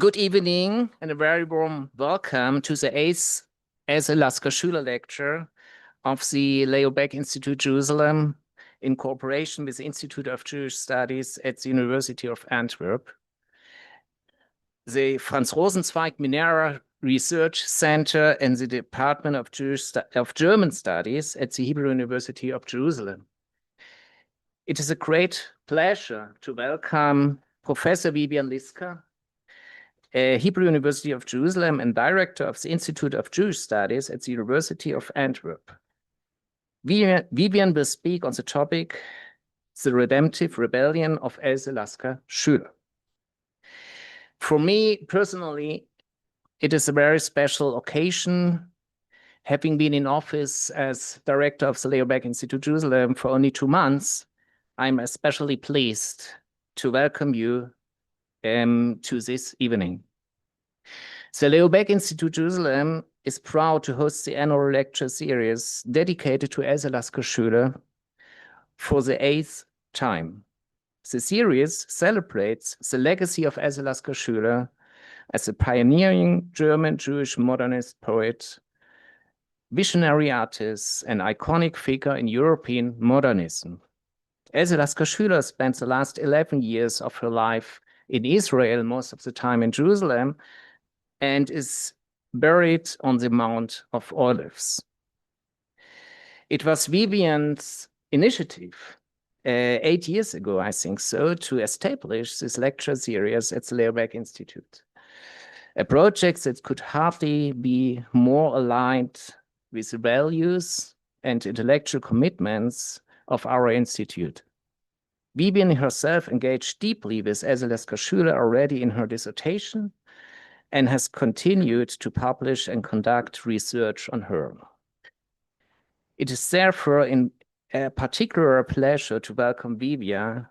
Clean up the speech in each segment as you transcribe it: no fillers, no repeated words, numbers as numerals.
Good evening and a very warm welcome to the 8th as a Lasker-Schüler lecture of the Leo Baeck Institute Jerusalem in cooperation with the Institute of Jewish Studies at the University of Antwerp. The Franz Rosenzweig Minera Research Center and the Department of German Studies at the Hebrew University of Jerusalem. It is a great pleasure to welcome Professor Vivian Liska, Hebrew University of Jerusalem and director of the Institute of Jewish Studies at the University of Antwerp. Vivian will speak on the topic, the redemptive rebellion of Else Lasker-Schüler. For me personally, it is a very special occasion. Having been in office as director of the Leo Baeck Institute Jerusalem for only 2 months, I'm especially pleased to welcome you to this evening. The Leo Baeck Institute Jerusalem is proud to host the annual lecture series dedicated to Else Lasker-Schüler for the 8th time. The series celebrates the legacy of Else Lasker-Schüler as a pioneering German Jewish modernist poet, visionary artist, and iconic figure in European modernism. Else Lasker-Schüler spent the last 11 years of her life in Israel, most of the time in Jerusalem, and is buried on the Mount of Olives. It was Vivian's initiative 8 years ago, I think so, to establish this lecture series at the Leo Baeck Institute. A project that could hardly be more aligned with the values and intellectual commitments of our institute. Vivian herself engaged deeply with Else Lasker-Schüler already in her dissertation and has continued to publish and conduct research on her. It is therefore a particular pleasure to welcome Vivian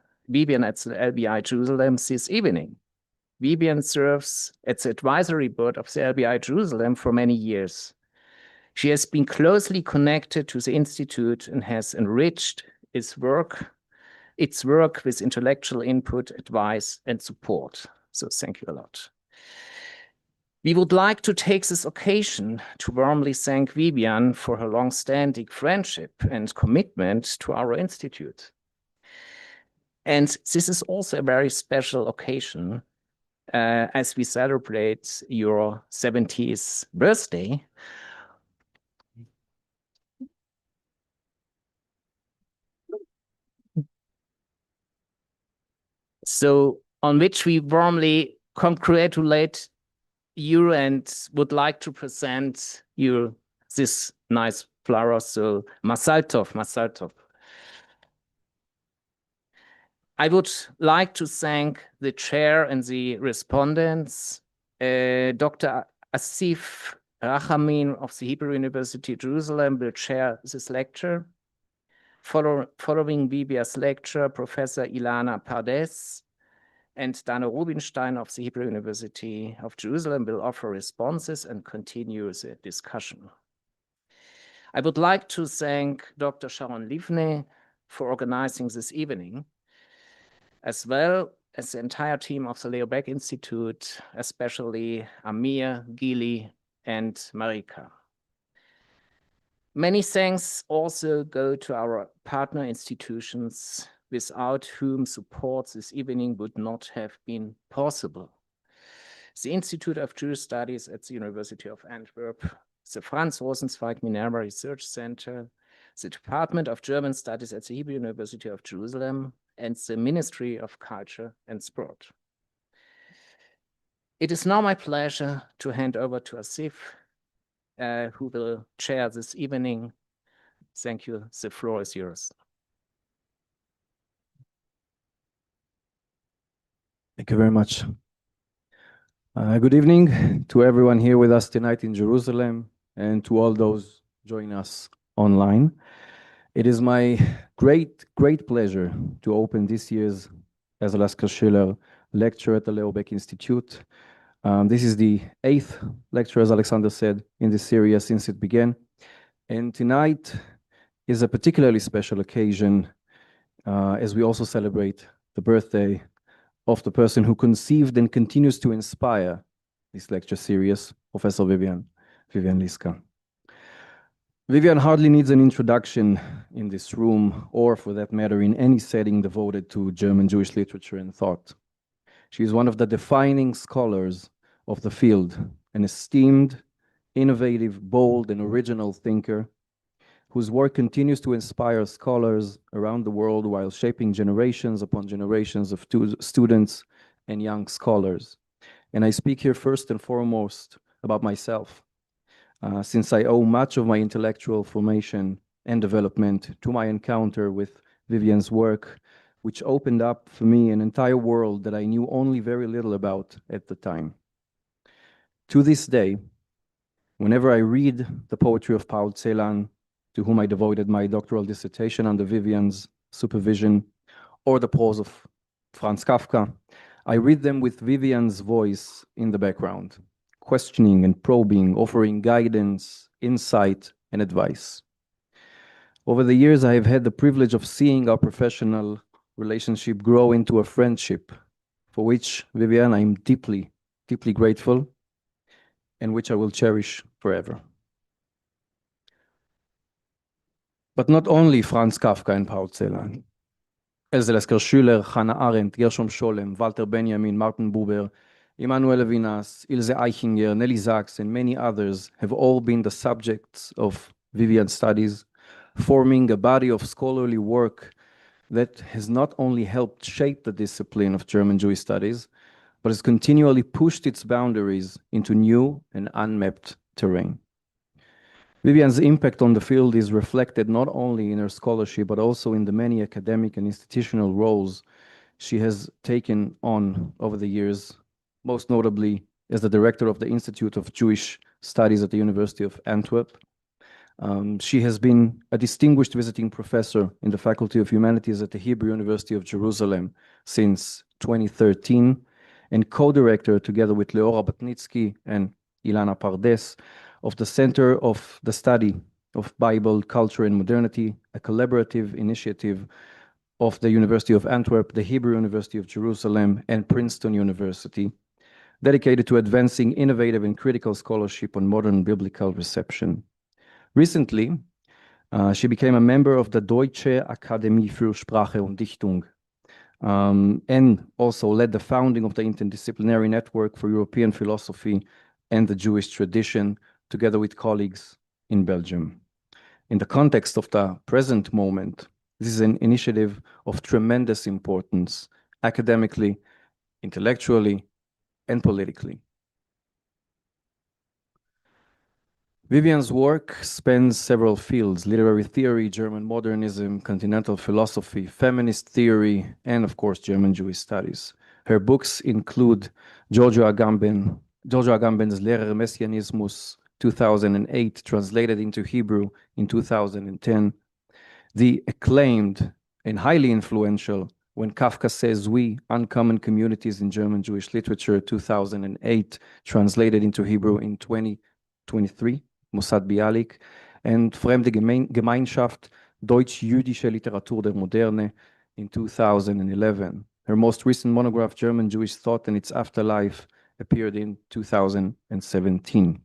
at the LBI Jerusalem this evening. Vivian serves at the advisory board of the LBI Jerusalem for many years. She has been closely connected to the Institute and has enriched its work with intellectual input, advice, and support. So thank you a lot. We would like to take this occasion to warmly thank Vivian for her long-standing friendship and commitment to our institute. And this is also a very special occasion as we celebrate your 70th birthday. So on which we warmly congratulate you and would like to present you this nice flower. So Masal Tov, Masal Tov. I would like to thank the chair and the respondents, Dr. Asif Rachamin of the Hebrew University Jerusalem will chair this lecture. Following Vivian's lecture, Professor Ilana Pardes and Dana Rubinstein of the Hebrew University of Jerusalem will offer responses and continue the discussion. I would like to thank Dr. Sharon Livne for organizing this evening, as well as the entire team of the Leo Baeck Institute, especially Amir, Gili, and Marika. Many thanks also go to our partner institutions, without whom support this evening would not have been possible. The Institute of Jewish Studies at the University of Antwerp, the Franz Rosenzweig Minera Research Center, the Department of German Studies at the Hebrew University of Jerusalem, and the Ministry of Culture and Sport. It is now my pleasure to hand over to Asif, who will chair this evening. Thank you. The floor is yours. Thank you very much. Good evening to everyone here with us tonight in Jerusalem and to all those joining us online. It is my great pleasure to open this year's Else Lasker-Schüler lecture at the Leo Baeck Institute. This is the 8th lecture, as Alexander said, in this series since it began. And tonight is a particularly special occasion as we also celebrate the birthday of the person who conceived and continues to inspire this lecture series, Professor Vivian Liska. Vivian hardly needs an introduction in this room, or for that matter, in any setting devoted to German Jewish literature and thought. She is one of the defining scholars of the field, an esteemed, innovative, bold, and original thinker whose work continues to inspire scholars around the world while shaping generations upon generations of students and young scholars. And I speak here first and foremost about myself, since I owe much of my intellectual formation and development to my encounter with Vivian's work, which opened up for me an entire world that I knew only very little about at the time. To this day, whenever I read the poetry of Paul Celan, to whom I devoted my doctoral dissertation under Vivian's supervision, or the prose of Franz Kafka, I read them with Vivian's voice in the background, questioning and probing, offering guidance, insight, and advice. Over the years, I have had the privilege of seeing our professional relationship grow into a friendship, for which, Vivian, I'm deeply, deeply grateful, and which I will cherish forever. But not only Franz Kafka and Paul Celan. Else Lasker-Schüler, Hannah Arendt, Gershom Scholem, Walter Benjamin, Martin Buber, Emanuel Levinas, Ilse Eichinger, Nelly Sachs, and many others have all been the subjects of Vivian's studies, forming a body of scholarly work that has not only helped shape the discipline of German Jewish studies, but has continually pushed its boundaries into new and unmapped terrain. Vivian's impact on the field is reflected not only in her scholarship, but also in the many academic and institutional roles she has taken on over the years, most notably as the director of the Institute of Jewish Studies at the University of Antwerp. She has been a distinguished visiting professor in the Faculty of Humanities at the Hebrew University of Jerusalem since 2013, and co-director together with Leora Batnitsky and Ilana Pardes of the Center of the Study of Bible, Culture, and Modernity, a collaborative initiative of the University of Antwerp, the Hebrew University of Jerusalem, and Princeton University, dedicated to advancing innovative and critical scholarship on modern biblical reception. Recently, she became a member of the Deutsche Akademie für Sprache und Dichtung, and also led the founding of the Interdisciplinary Network for European Philosophy and the Jewish Tradition, together with colleagues in Belgium. In the context of the present moment, this is an initiative of tremendous importance, academically, intellectually, and politically. Vivian's work spans several fields: literary theory, German modernism, continental philosophy, feminist theory, and of course, German Jewish studies. Her books include Giorgio Agamben's Lehrer Messianismus, 2008, translated into Hebrew in 2010, the acclaimed and highly influential When Kafka Says We, Uncommon Communities in German Jewish Literature, 2008, translated into Hebrew in 2023, Mossad Bialik, and Fremde Gemeinschaft, Deutsch-Jüdische Literatur der Moderne in 2011. Her most recent monograph, German Jewish Thought and Its Afterlife, appeared in 2017.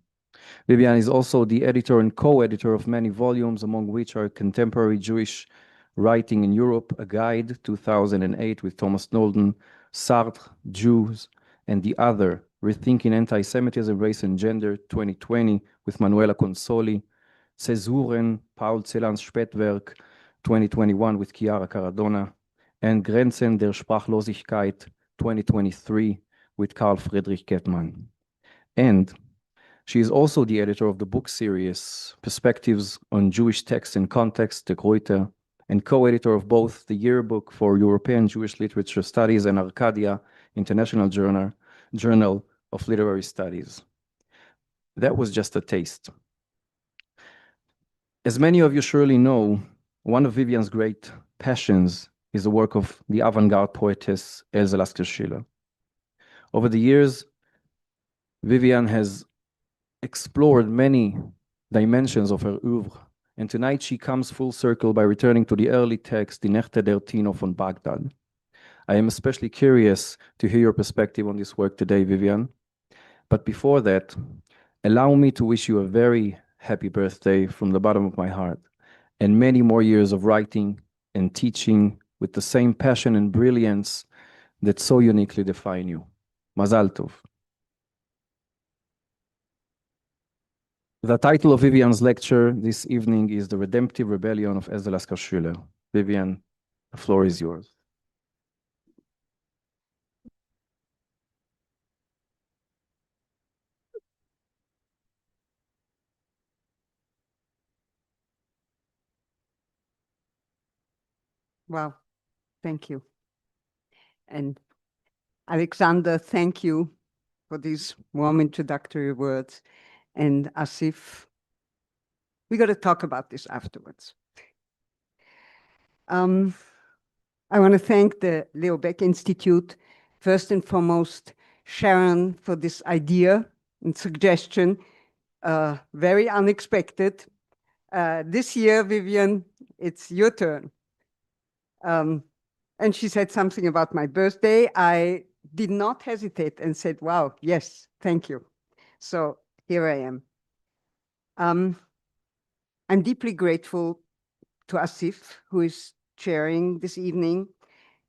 Vivian is also the editor and co-editor of many volumes, among which are Contemporary Jewish Writing in Europe, a Guide, 2008, with Thomas Nolden, Sartre, Jews, and the Other, Rethinking Anti-Semitism, Race and Gender, 2020, with Manuela Consoli, Zäsuren, Paul Celan's Spätwerk, 2021, with Chiara Caradona, and Grenzen der Sprachlosigkeit, 2023, with Karl Friedrich Kettmann. And she is also the editor of the book series Perspectives on Jewish Texts and Context, De Gruyter, and co-editor of both the Yearbook for European Jewish Literature Studies and Arcadia International Journal of Literary Studies. That was just a taste. As many of you surely know, one of Vivian's great passions is the work of the avant-garde poetess Else Lasker-Schüler. Over the years, Vivian has explored many dimensions of her oeuvre, and tonight she comes full circle by returning to the early text, Die Nächte der Tino von Bagdad. I am especially curious to hear your perspective on this work today, Vivian. But before that, allow me to wish you a very happy birthday from the bottom of my heart, and many more years of writing and teaching with the same passion and brilliance that so uniquely define you. Mazal tov. The title of Vivian's lecture this evening is The Redemptive Rebellion of the Lasker-Schüler. Vivian, the floor is yours. Wow, thank you. And Alexander, thank you for these warm introductory words. And Asif, we got to talk about this afterwards. I want to thank the Leo Baeck Institute, first and foremost, Sharon, for this idea and suggestion, very unexpected. This year, Vivian, it's your turn. And she said something about my birthday. I did not hesitate and said, wow, yes, thank you. So here I am. I'm deeply grateful to Asif, who is chairing this evening,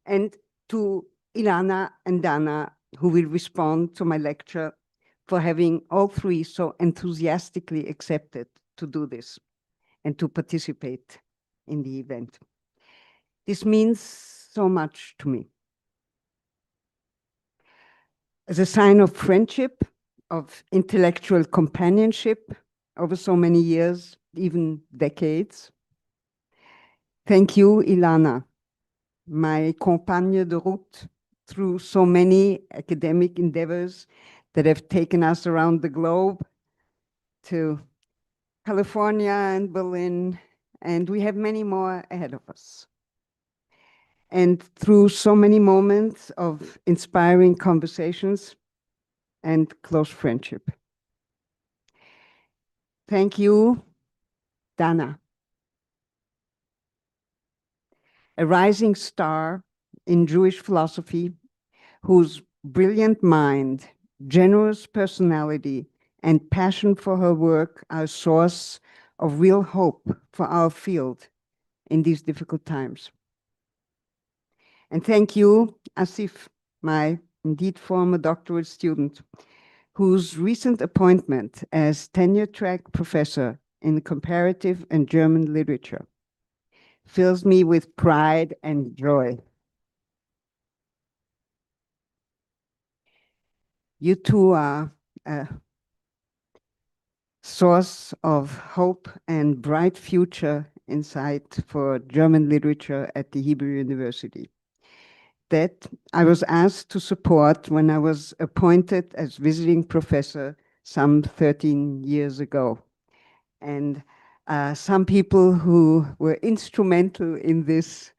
and to Ilana and Dana, who will respond to my lecture, for having all three so enthusiastically accepted to do this and to participate in the event. This means so much to me. As a sign of friendship, of intellectual companionship over so many years, even decades. Thank you, Ilana, my compagne de route through so many academic endeavors that have taken us around the globe to California and Berlin, and we have many more ahead of us. And through so many moments of inspiring conversations and close friendship. Thank you, Dana, a rising star in Jewish philosophy, whose brilliant mind, generous personality, and passion for her work are a source of real hope for our field in these difficult times. And thank you, Asif, my indeed former doctoral student, whose recent appointment as tenure-track professor in comparative and German literature fills me with pride and joy. You two are a source of hope and bright future insight for German literature at the Hebrew University that I was asked to support when I was appointed as visiting professor some 13 years ago. And some people who were instrumental in this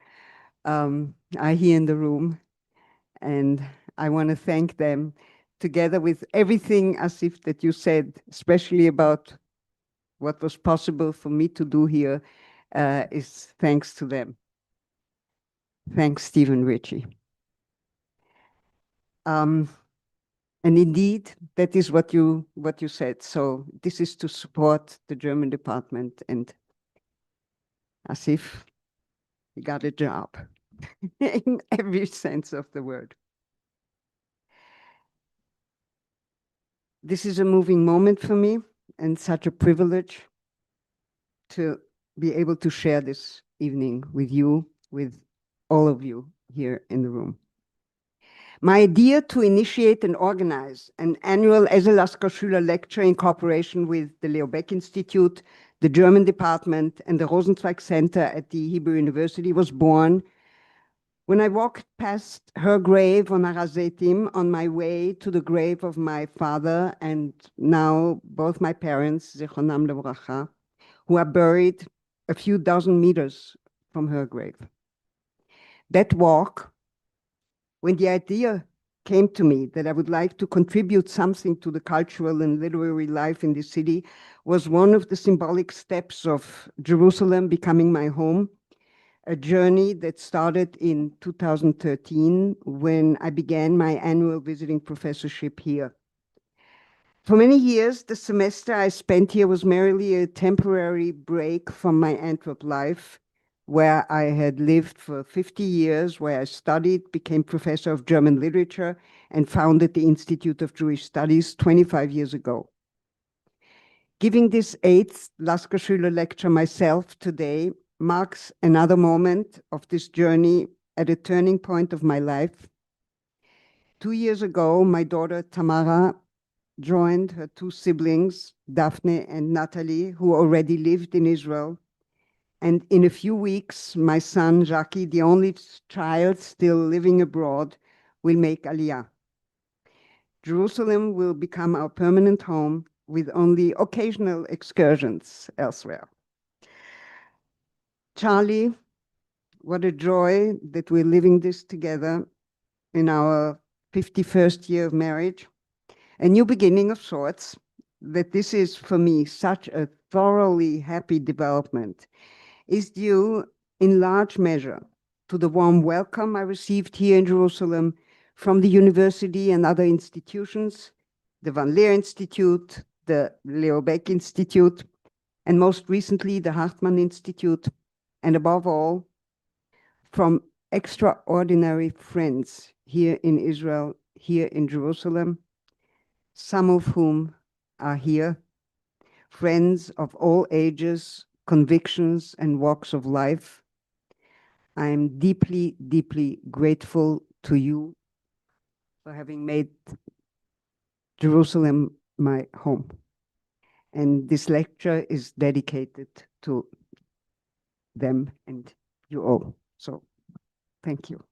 are here in the room. And I want to thank them, together with everything, Asif, that you said, especially about what was possible for me to do here, is thanks to them. Thanks, Stephen Ritchie. And indeed, that is what you said. So this is to support the German department, and Asif, you got a job in every sense of the word. This is a moving moment for me and such a privilege to be able to share this evening with you, with all of you here in the room. My idea to initiate and organize an annual Lasker-Schüler lecture in cooperation with the Leo Baeck Institute, the German department, and the Rosenzweig Center at the Hebrew University was born when I walked past her grave on Har HaZeitim on my way to the grave of my father and now both my parents, Zichronam Livracha, who are buried a few dozen meters from her grave. That walk, when the idea came to me that I would like to contribute something to the cultural and literary life in the city, was one of the symbolic steps of Jerusalem becoming my home, a journey that started in 2013 when I began my annual visiting professorship here. For many years, the semester I spent here was merely a temporary break from my Antwerp life, where I had lived for 50 years, where I studied, became professor of German literature, and founded the Institute of Jewish Studies 25 years ago. Giving this 8th Lasker-Schüler lecture myself today marks another moment of this journey at a turning point of my life. 2 years ago, my daughter Tamara joined her 2 siblings, Daphne and Natalie, who already lived in Israel. And in a few weeks, my son Jackie, the only child still living abroad, will make Aliyah. Jerusalem will become our permanent home with only occasional excursions elsewhere. Charlie, what a joy that we're living this together in our 51st year of marriage. A new beginning of sorts, that this is for me such a thoroughly happy development, is due in large measure to the warm welcome I received here in Jerusalem from the university and other institutions, the Van Leer Institute, the Leo Baeck Institute, and most recently the Hartman Institute, and above all, from extraordinary friends here in Israel, here in Jerusalem, some of whom are here, friends of all ages, convictions, and walks of life. I am deeply, deeply grateful to you for having made Jerusalem my home. And this lecture is dedicated to them and you all. So, thank you.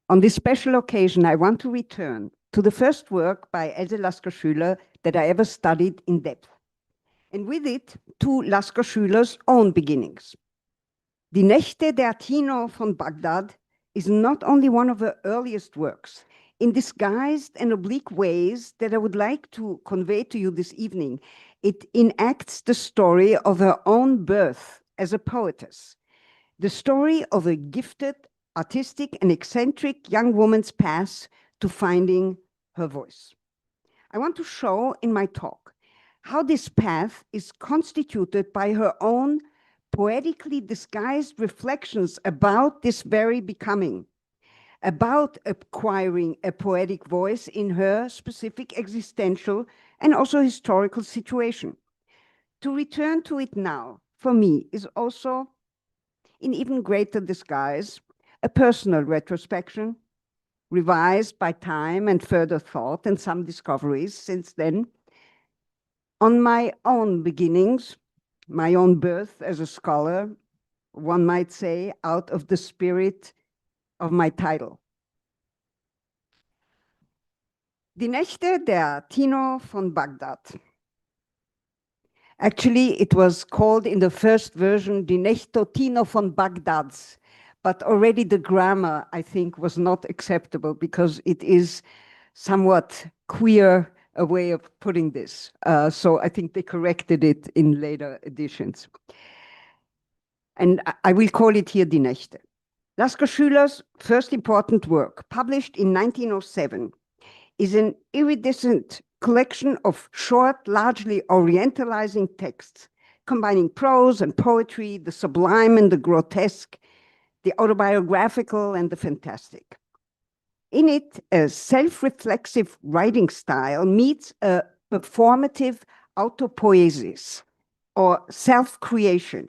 On this special occasion, I want to return to the first work by Else Lasker-Schüler that I ever studied in depth, and with it, to Lasker-Schüler's own beginnings. Die Nächte der Tino von Bagdad is not only one of her earliest works, in disguised and oblique ways that I would like to convey to you this evening. It enacts the story of her own birth as a poetess, the story of a gifted, artistic, and eccentric young woman's path to finding her voice. I want to show in my talk how this path is constituted by her own poetically disguised reflections about this very becoming, about acquiring a poetic voice in her specific existential and also historical situation. To return to it now, for me, is also, in even greater disguise, a personal retrospection, revised by time and further thought and some discoveries since then, on my own beginnings, my own birth as a scholar, one might say, out of the spirit of my title. Die Nächte der Tino von Bagdad. Actually, it was called in the first version, Die Nächte Tino von Bagdads, but already the grammar, I think, was not acceptable because it is somewhat queer a way of putting this. So I think they corrected it in later editions. And I will call it here Die Nächte. Lasker-Schüler's first important work, published in 1907, is an iridescent collection of short, largely orientalizing texts, combining prose and poetry, the sublime and the grotesque, the autobiographical and the fantastic. In it, a self-reflexive writing style meets a performative autopoiesis, or self-creation,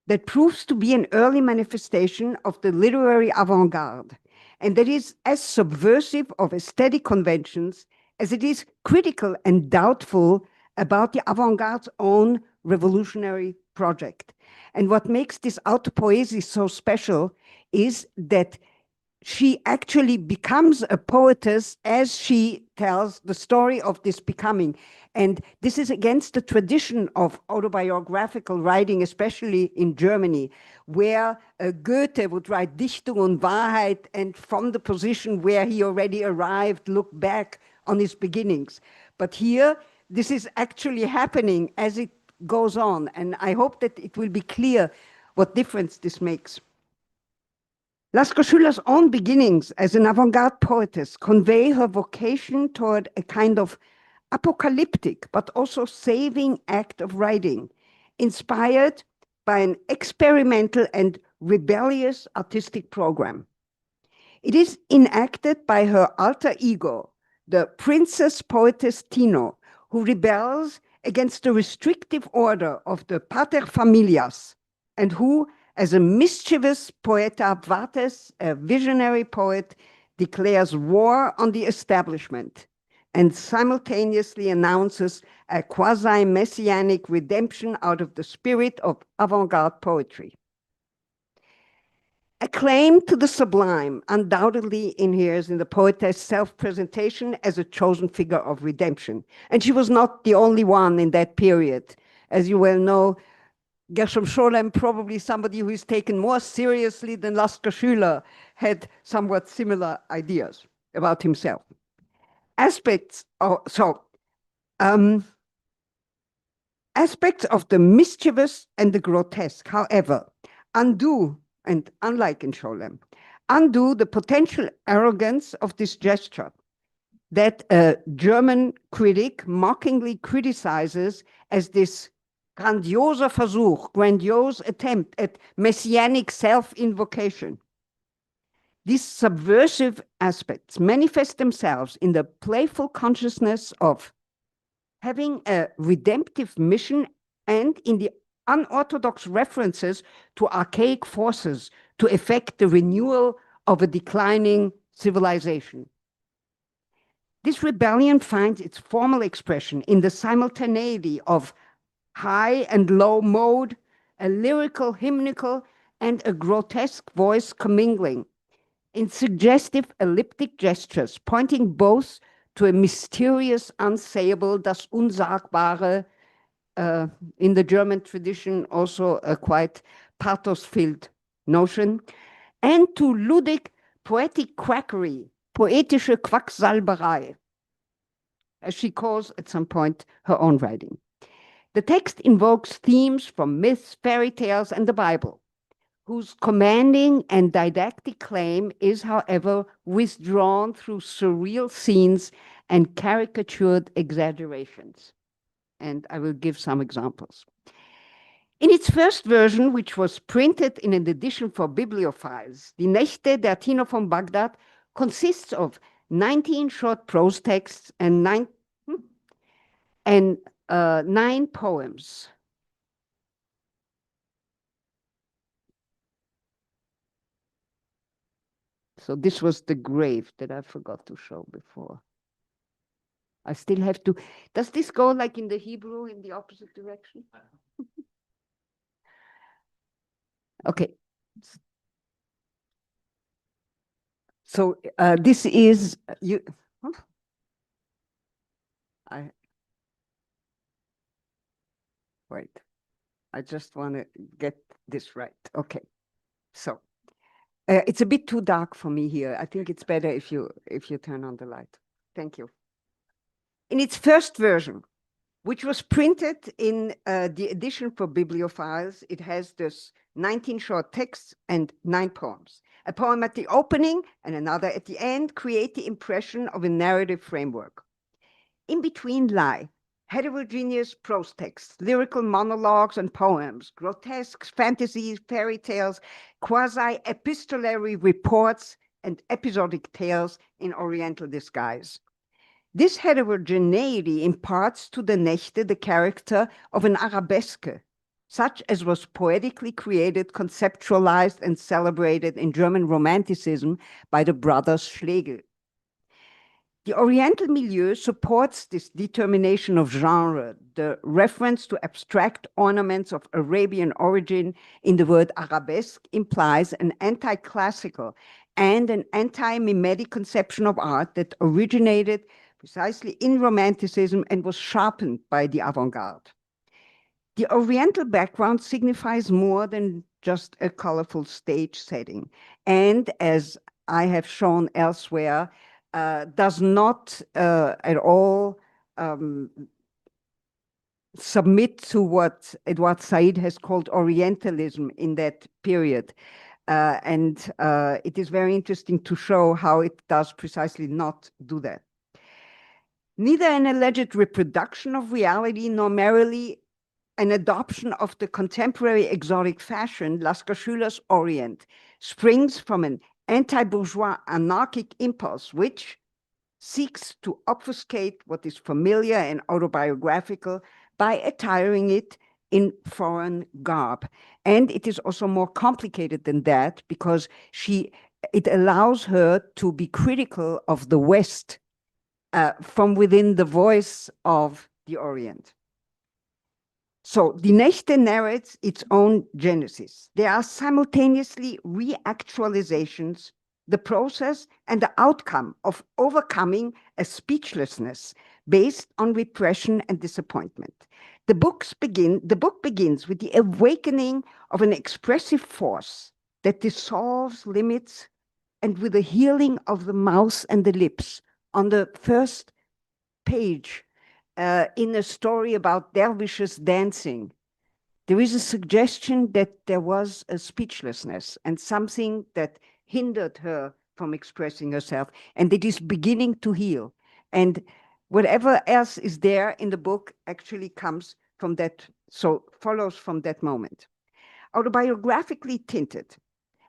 that proves to be an early manifestation of the literary avant-garde, and that is as subversive of aesthetic conventions as it is critical and doubtful about the avant-garde's own revolutionary project. And what makes this autopoiesis so special is that she actually becomes a poetess as she tells the story of this becoming. And this is against the tradition of autobiographical writing, especially in Germany, where Goethe would write Dichtung und Wahrheit, and from the position where he already arrived, look back on his beginnings. But here, this is actually happening as it goes on. And I hope that it will be clear what difference this makes. Lasker-Schüler's own beginnings as an avant-garde poetess convey her vocation toward a kind of apocalyptic but also saving act of writing, inspired by an experimental and rebellious artistic program. It is enacted by her alter ego, the princess poetess Tino, who rebels against the restrictive order of the paterfamilias, and who, as a mischievous poeta vates, a visionary poet, declares war on the establishment and simultaneously announces a quasi-messianic redemption out of the spirit of avant-garde poetry. A claim to the sublime undoubtedly inheres in the poetess' self-presentation as a chosen figure of redemption. And she was not the only one in that period. As you well know, Gershom Scholem, probably somebody who is taken more seriously than Lasker-Schüler, had somewhat similar ideas about himself. Aspects of the mischievous and the grotesque, however, undo, and unlike in Scholem, undo the potential arrogance of this gesture that a German critic mockingly criticizes as this grandioser Versuch, grandiose attempt at messianic self-invocation. These subversive aspects manifest themselves in the playful consciousness of having a redemptive mission and in the unorthodox references to archaic forces to effect the renewal of a declining civilization. This rebellion finds its formal expression in the simultaneity of high and low mode, a lyrical, hymnical, and a grotesque voice commingling, in suggestive elliptic gestures, pointing both to a mysterious, unsayable, das Unsagbare, in the German tradition also a quite pathos-filled notion, and to ludic poetic quackery, poetische Quacksalberei, as she calls at some point her own writing. The text invokes themes from myths, fairy tales, and the Bible, whose commanding and didactic claim is, however, withdrawn through surreal scenes and caricatured exaggerations. And I will give some examples. In its first version, which was printed in an edition for bibliophiles, Die Nächte der Tino von Bagdad consists of 19 short prose texts and 9 poems. So this was the grave that I forgot to show before. I still have to, does this go like in the Hebrew in the opposite direction? Okay. So this is, wait, I just want to get this right. Okay, so it's a bit too dark for me here. I think it's better if you turn on the light. Thank you. In its first version, which was printed in the edition for bibliophiles, it has this 19 short texts and 9 poems. A poem at the opening and another at the end create the impression of a narrative framework. In between lie heterogeneous prose texts, lyrical monologues and poems, grotesques, fantasies, fairy tales, quasi-epistolary reports, and episodic tales in Oriental disguise. This heterogeneity imparts to the Nächte the character of an arabesque, such as was poetically created, conceptualized, and celebrated in German Romanticism by the brothers Schlegel. The Oriental milieu supports this determination of genre. The reference to abstract ornaments of Arabian origin in the word arabesque implies an anti-classical and an anti-mimetic conception of art that originated precisely in Romanticism and was sharpened by the avant-garde. The Oriental background signifies more than just a colorful stage setting, and as I have shown elsewhere, does not at all submit to what Edward Said has called Orientalism in that period. And it is very interesting to show how it does precisely not do that. Neither an alleged reproduction of reality nor merely an adoption of the contemporary exotic fashion, Lasker-Schüler's Orient, springs from an anti-bourgeois anarchic impulse which seeks to obfuscate what is familiar and autobiographical by attiring it in foreign garb. And it is also more complicated than that because it allows her to be critical of the West from within the voice of the Orient. So Die Nächte narrates its own genesis. There are simultaneously reactualizations, the process and the outcome of overcoming a speechlessness based on repression and disappointment. The book begins with the awakening of an expressive force that dissolves limits and with the healing of the mouth and the lips. On the first page, in a story about dervishes dancing, there is a suggestion that there was a speechlessness and something that hindered her from expressing herself, and it is beginning to heal. And whatever else is there in the book actually comes from that, so follows from that moment. Autobiographically tinted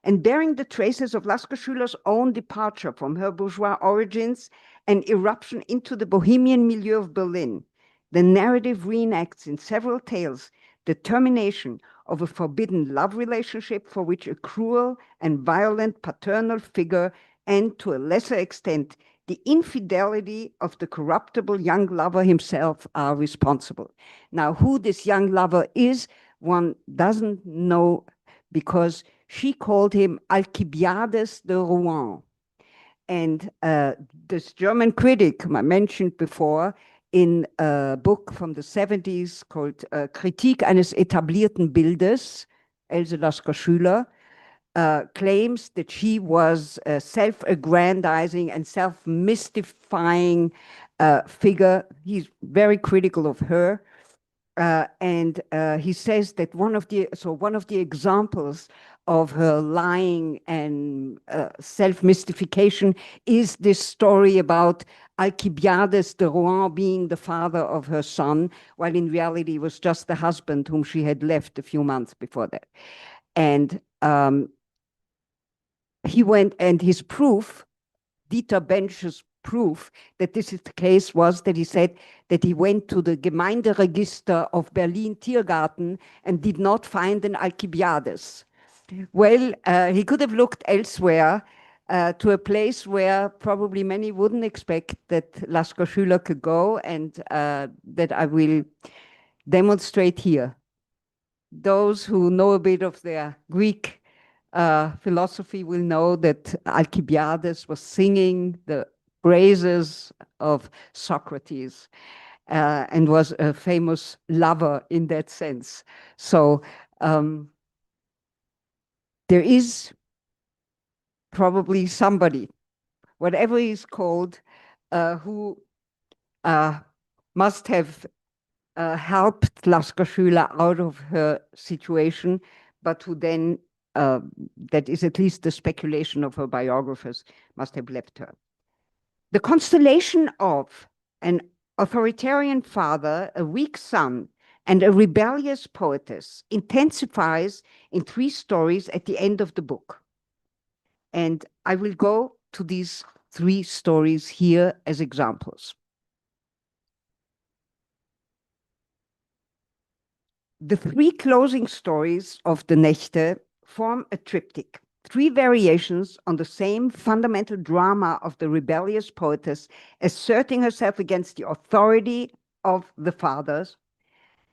and bearing the traces of Lasker-Schüler's own departure from her bourgeois origins and eruption into the bohemian milieu of Berlin, the narrative reenacts in several tales the termination of a forbidden love relationship for which a cruel and violent paternal figure and, to a lesser extent, the infidelity of the corruptible young lover himself are responsible. Now, who this young lover is, one doesn't know because she called him Alcibiades de Rouen. And this German critic I mentioned before in a book from the 70s called Kritik eines etablierten Bildes, Else Lasker-Schüler, claims that she was a self-aggrandizing and self-mystifying figure. He's very critical of her. And he says that one of the examples of her lying and self-mystification is this story about Alcibiades de Rouen being the father of her son, while in reality it was just the husband whom she had left a few months before that. And he went, and his proof, Dieter Bensch's proof that this is the case was that he said that he went to the Gemeinderegister of Berlin Tiergarten and did not find an Alcibiades. Well, he could have looked elsewhere to a place where probably many wouldn't expect that Lasker-Schüler could go, and that I will demonstrate here. Those who know a bit of their Greek philosophy will know that Alcibiades was singing the praises of Socrates and was a famous lover in that sense. So there is probably somebody, whatever he's called, who must have helped Lasker-Schüler out of her situation, but who then, that is at least the speculation of her biographers, must have left her. The constellation of an authoritarian father, a weak son, and a rebellious poetess intensifies in 3 stories at the end of the book. And I will go to these 3 stories here as examples. The 3 closing stories of the Nächte form a triptych, 3 variations on the same fundamental drama of the rebellious poetess asserting herself against the authority of the fathers,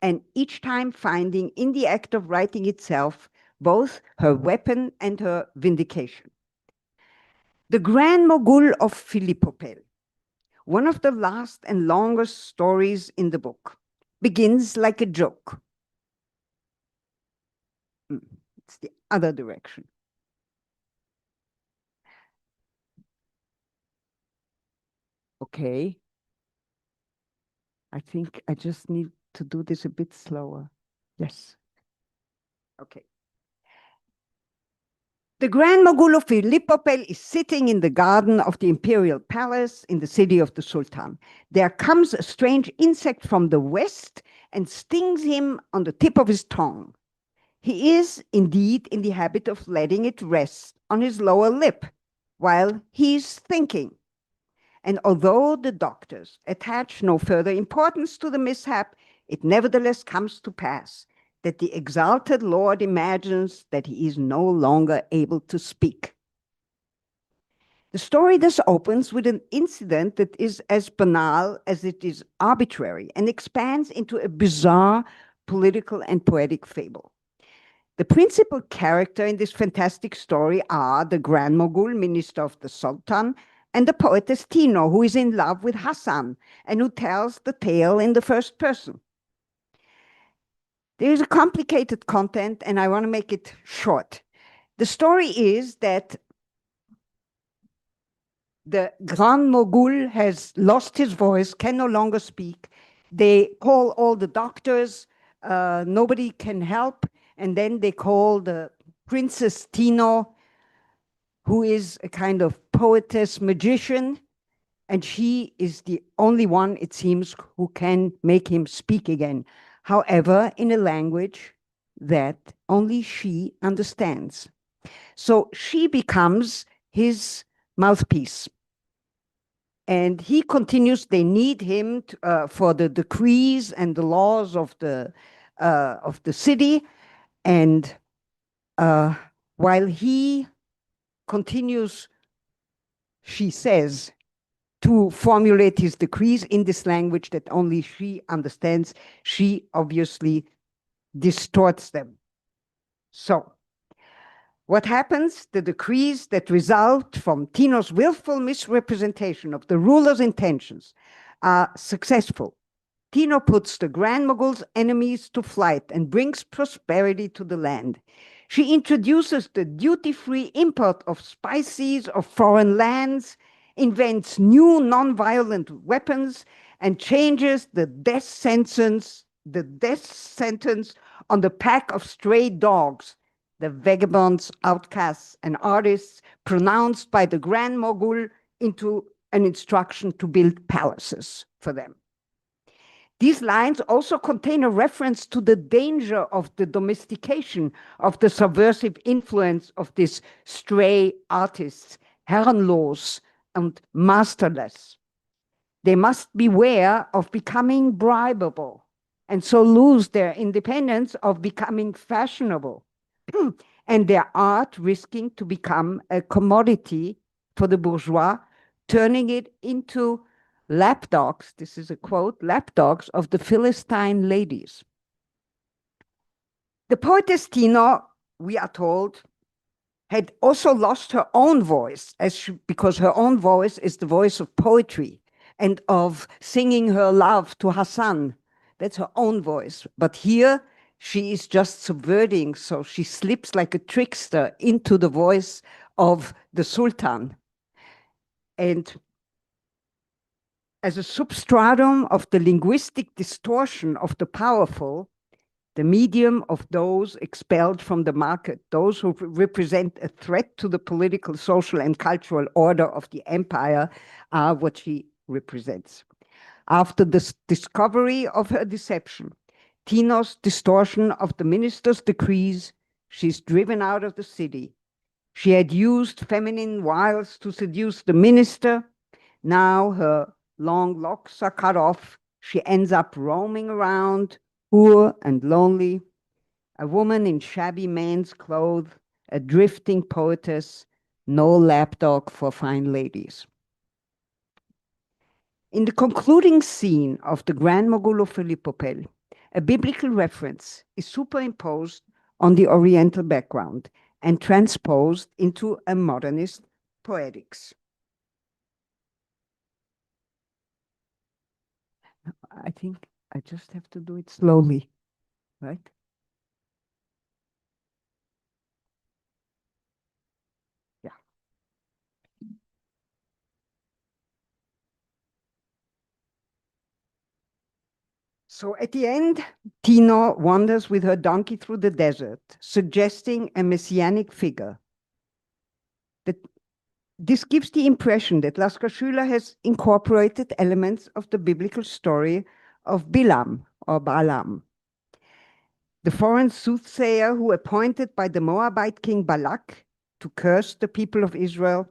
and each time finding in the act of writing itself both her weapon and her vindication. The Grand Mogul of Philippopel, one of the last and longest stories in the book, begins like a joke. It's the other direction. Okay. I think I just need to do this a bit slower. Yes. Okay. The Grand Mogul of Philippopel is sitting in the garden of the imperial palace in the city of the Sultan. There comes a strange insect from the west and stings him on the tip of his tongue. He is indeed in the habit of letting it rest on his lower lip while he's thinking. And although the doctors attach no further importance to the mishap, it nevertheless comes to pass that the exalted lord imagines that he is no longer able to speak. The story thus opens with an incident that is as banal as it is arbitrary and expands into a bizarre political and poetic fable. The principal character in this fantastic story are the Grand Mogul, minister of the Sultan, and the poetess Tino, who is in love with Hassan and who tells the tale in the first person. There is a complicated content, and I want to make it short. The story is that the Grand Mogul has lost his voice, can no longer speak. They call all the doctors, nobody can help, and then they call the Princess Tino, who is a kind of poetess magician, and she is the only one, it seems, who can make him speak again. However, in a language that only she understands. So she becomes his mouthpiece. And he continues, they need him to, for the decrees and the laws of the city. And while he continues, she says, to formulate his decrees in this language that only she understands, she obviously distorts them. So, what happens? The decrees that result from Tino's willful misrepresentation of the ruler's intentions are successful. Tino puts the Grand Mogul's enemies to flight and brings prosperity to the land. She introduces the duty-free import of spices of foreign lands, invents new non-violent weapons, and changes the death sentence on the pack of stray dogs, the vagabonds, outcasts, and artists pronounced by the Grand Mogul into an instruction to build palaces for them. These lines also contain a reference to the danger of the domestication of the subversive influence of these stray artists, herrenlos and masterless. They must beware of becoming bribable and so lose their independence of becoming fashionable and their art risking to become a commodity for the bourgeois, turning it into lapdogs, this is a quote, lapdogs of the Philistine ladies. The poetess Tino, we are told, had also lost her own voice because her own voice is the voice of poetry and of singing her love to Hassan. That's her own voice. But here she is just subverting, so she slips like a trickster into the voice of the Sultan. And as a substratum of the linguistic distortion of the powerful, the medium of those expelled from the market, those who represent a threat to the political, social, and cultural order of the empire, are what she represents. After the discovery of her deception, Tino's distortion of the minister's decrees, she's driven out of the city. She had used feminine wiles to seduce the minister. Now her long locks are cut off. She ends up roaming around, poor and lonely, a woman in shabby man's clothes, a drifting poetess, no lapdog for fine ladies. In the concluding scene of the Grand Mogul of Philippopel, a biblical reference is superimposed on the Oriental background and transposed into a modernist poetics. I think I just have to do it slowly, right? Yeah. So at the end, Tina wanders with her donkey through the desert, suggesting a messianic figure. This gives the impression that Lasker-Schüler has incorporated elements of the biblical story of Bilam or Balaam, the foreign soothsayer who, appointed by the Moabite king Balak to curse the people of Israel,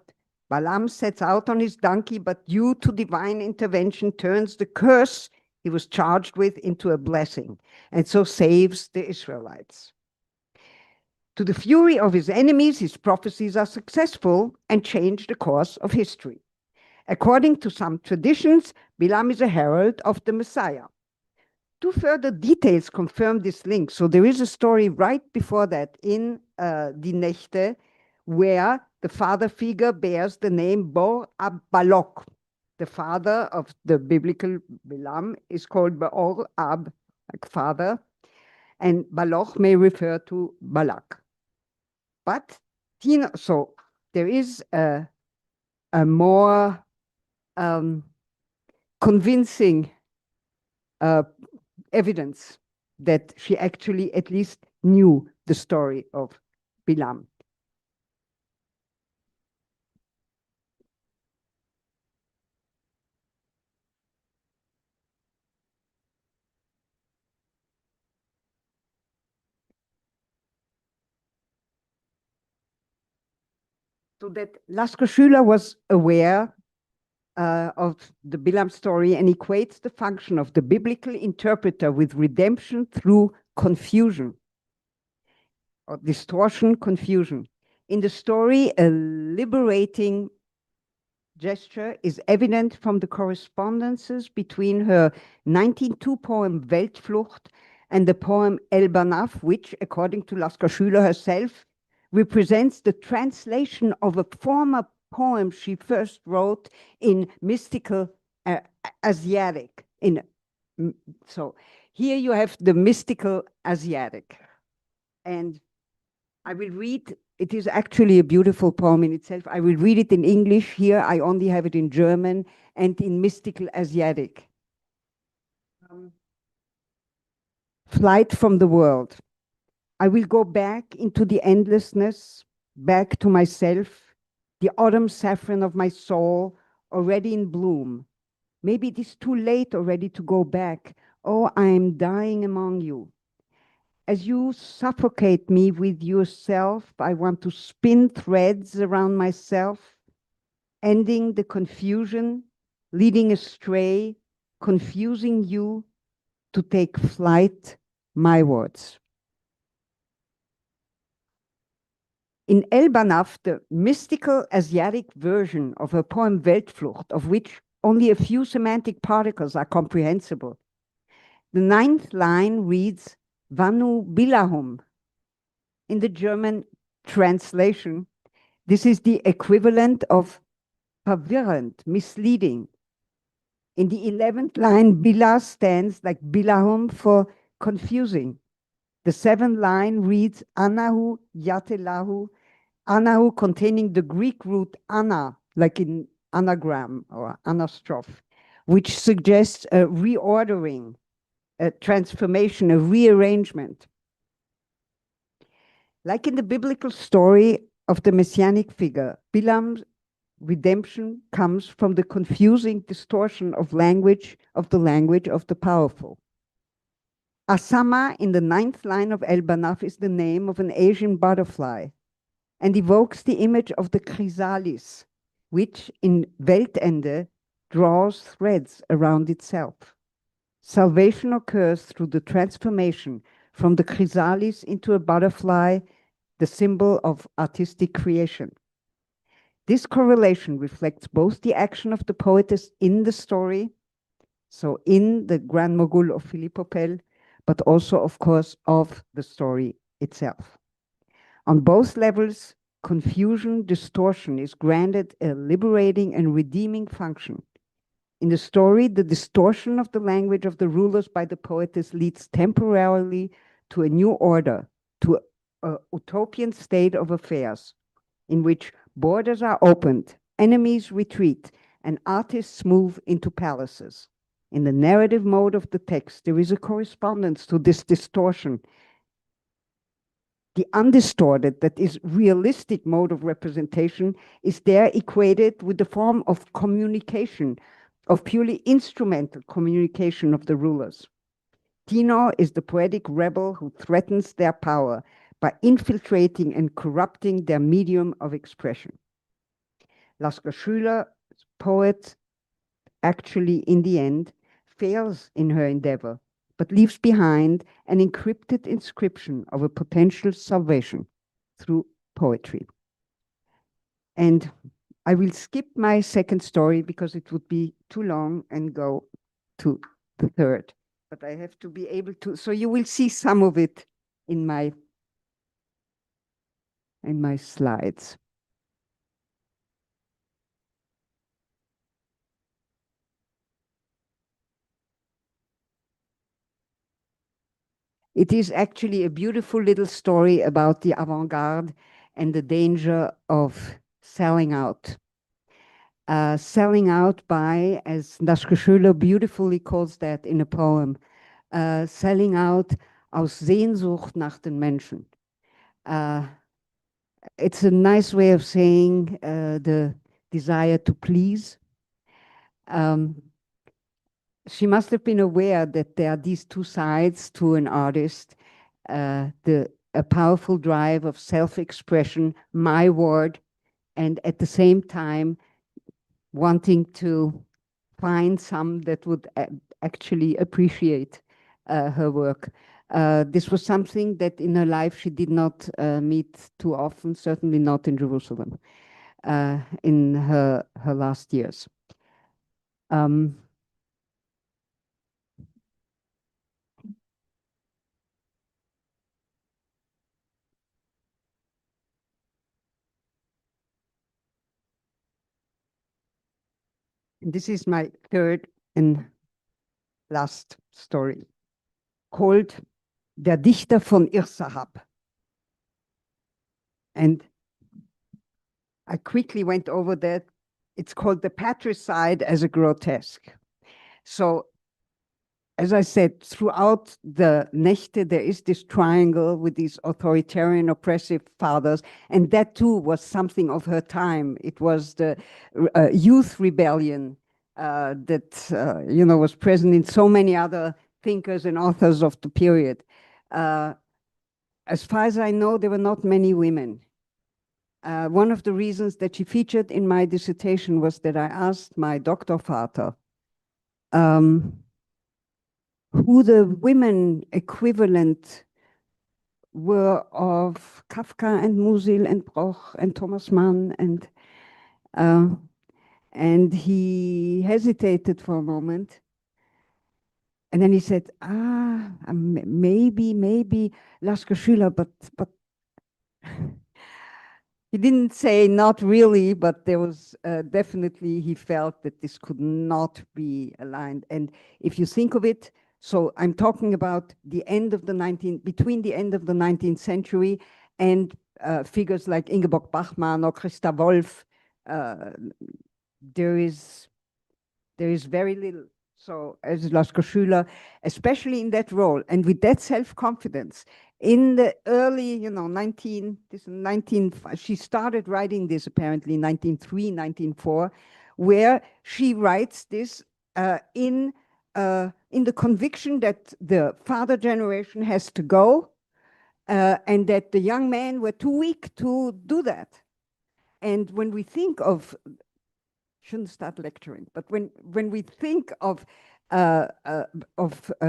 Balaam sets out on his donkey, but due to divine intervention turns the curse he was charged with into a blessing, and so saves the Israelites. To the fury of his enemies, his prophecies are successful and change the course of history. According to some traditions, Bilam is a herald of the Messiah. Two further details confirm this link. So there is a story right before that in Die Nächte, where the father figure bears the name Bor Ab Balok. The father of the biblical Bilam is called Bor Ab, like father, and Balok may refer to Balak. But so there is a more convincing evidence that she actually at least knew the story of Bilam. So that Lasker-Schüler was aware of the Bilam story and equates the function of the biblical interpreter with redemption through confusion, or distortion, confusion. In the story, a liberating gesture is evident from the correspondences between her 1902 poem Weltflucht and the poem Elbanaf, which, according to Lasker-Schüler herself, represents the translation of a former poem she first wrote in mystical Asiatic. So here you have the mystical Asiatic. And I will read, it is actually a beautiful poem in itself. I will read it in English. Here I only have it in German and in mystical Asiatic. Flight from the world. I will go back into the endlessness, back to myself, the autumn saffron of my soul, already in bloom. Maybe it is too late already to go back. Oh, I am dying among you. As you suffocate me with yourself, I want to spin threads around myself, ending the confusion, leading astray, confusing you to take flight mywards. In Elbanaf, the mystical Asiatic version of her poem Weltflucht, of which only a few semantic particles are comprehensible, the 9th line reads, Vanu Bilahum. In the German translation, this is the equivalent of verwirrend, misleading. In the 11th line, Bila stands like Bilahum for confusing. The 7th line reads Anahu Yatellahu, Anahu containing the Greek root ana, like in anagram or anastrophe, which suggests a reordering, a transformation, a rearrangement. Like in the biblical story of the messianic figure, Bilam's redemption comes from the confusing distortion of language, of the powerful. Asama in the 9th line of Elbanaf is the name of an Asian butterfly and evokes the image of the chrysalis, which in Weltende draws threads around itself. Salvation occurs through the transformation from the chrysalis into a butterfly, the symbol of artistic creation. This correlation reflects both the action of the poetess in the story, so in the Grand Mogul of Philippopel, but also, of course, of the story itself. On both levels, confusion, distortion is granted a liberating and redeeming function. In the story, the distortion of the language of the rulers by the poetess leads temporarily to a new order, to an utopian state of affairs, in which borders are opened, enemies retreat, and artists move into palaces. In the narrative mode of the text, there is a correspondence to this distortion. The undistorted, that is realistic mode of representation, is there equated with the form of communication, of purely instrumental communication of the rulers. Tino is the poetic rebel who threatens their power by infiltrating and corrupting their medium of expression. Lasker-Schüler, poet, actually in the end fails in her endeavor, but leaves behind an encrypted inscription of a potential salvation through poetry. And I will skip my second story because it would be too long and go to the third. But I have to be able to, so you will see some of it in my slides. It is actually a beautiful little story about the avant-garde and the danger of selling out. Selling out by, as Lasker-Schüler beautifully calls that in a poem, selling out aus Sehnsucht nach den Menschen. It's a nice way of saying the desire to please. She must have been aware that there are these two sides to an artist, a powerful drive of self-expression, my word, and at the same time wanting to find some that would actually appreciate her work. This was something that in her life she did not meet too often, certainly not in Jerusalem, in her last years. This is my third and last story, called Der Dichter von Irsahab. And I quickly went over that. It's called the Patricide as a grotesque. So, as I said, throughout the Nächte, there is this triangle with these authoritarian, oppressive fathers, and that too was something of her time. It was the youth rebellion that was present in so many other thinkers and authors of the period. As far as I know, there were not many women. One of the reasons that she featured in my dissertation was that I asked my Doktorvater who the women equivalent were of Kafka and Musil and Broch and Thomas Mann, and he hesitated for a moment, and then he said, maybe Lasker-Schüler, but he didn't say not really, but there was definitely, he felt that this could not be aligned. And if you think of it, so I'm talking about the end of the between the end of the 19th century and figures like Ingeborg Bachmann or Christa Wolf, there is very little. So as Lasker-Schüler, especially in that role and with that self-confidence, in the early, she started writing this apparently in 1903, 1904, where she writes this in the conviction that the father generation has to go and that the young men were too weak to do that. And when we think of, shouldn't start lecturing, but when we think of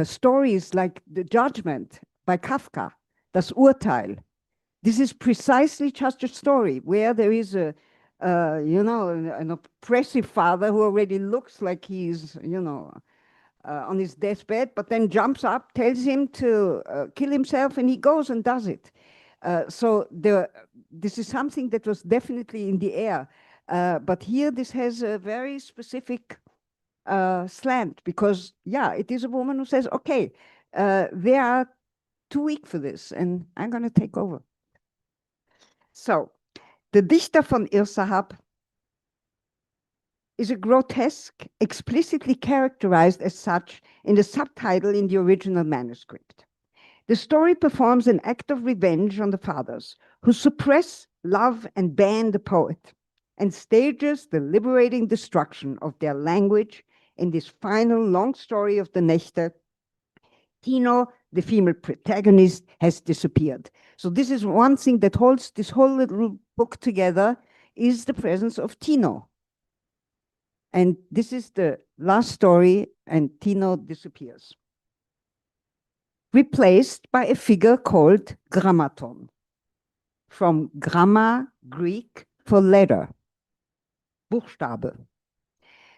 stories like The Judgment by Kafka, Das Urteil, this is precisely such a story where there is an oppressive father who already looks like he's, on his deathbed, but then jumps up, tells him to kill himself, and he goes and does it. So this is something that was definitely in the air. But here this has a very specific slant because, it is a woman who says, okay, they are too weak for this, and I'm going to take over. So, the Dichter von Irsahab is a grotesque, explicitly characterized as such in the subtitle in the original manuscript. The story performs an act of revenge on the fathers who suppress love and ban the poet, and stages the liberating destruction of their language in this final long story of the Nächte. Tino, the female protagonist, has disappeared. So this is one thing that holds this whole little book together, is the presence of Tino. And this is the last story, and Tino disappears, replaced by a figure called Grammaton, from gramma, Greek, for letter, Buchstabe.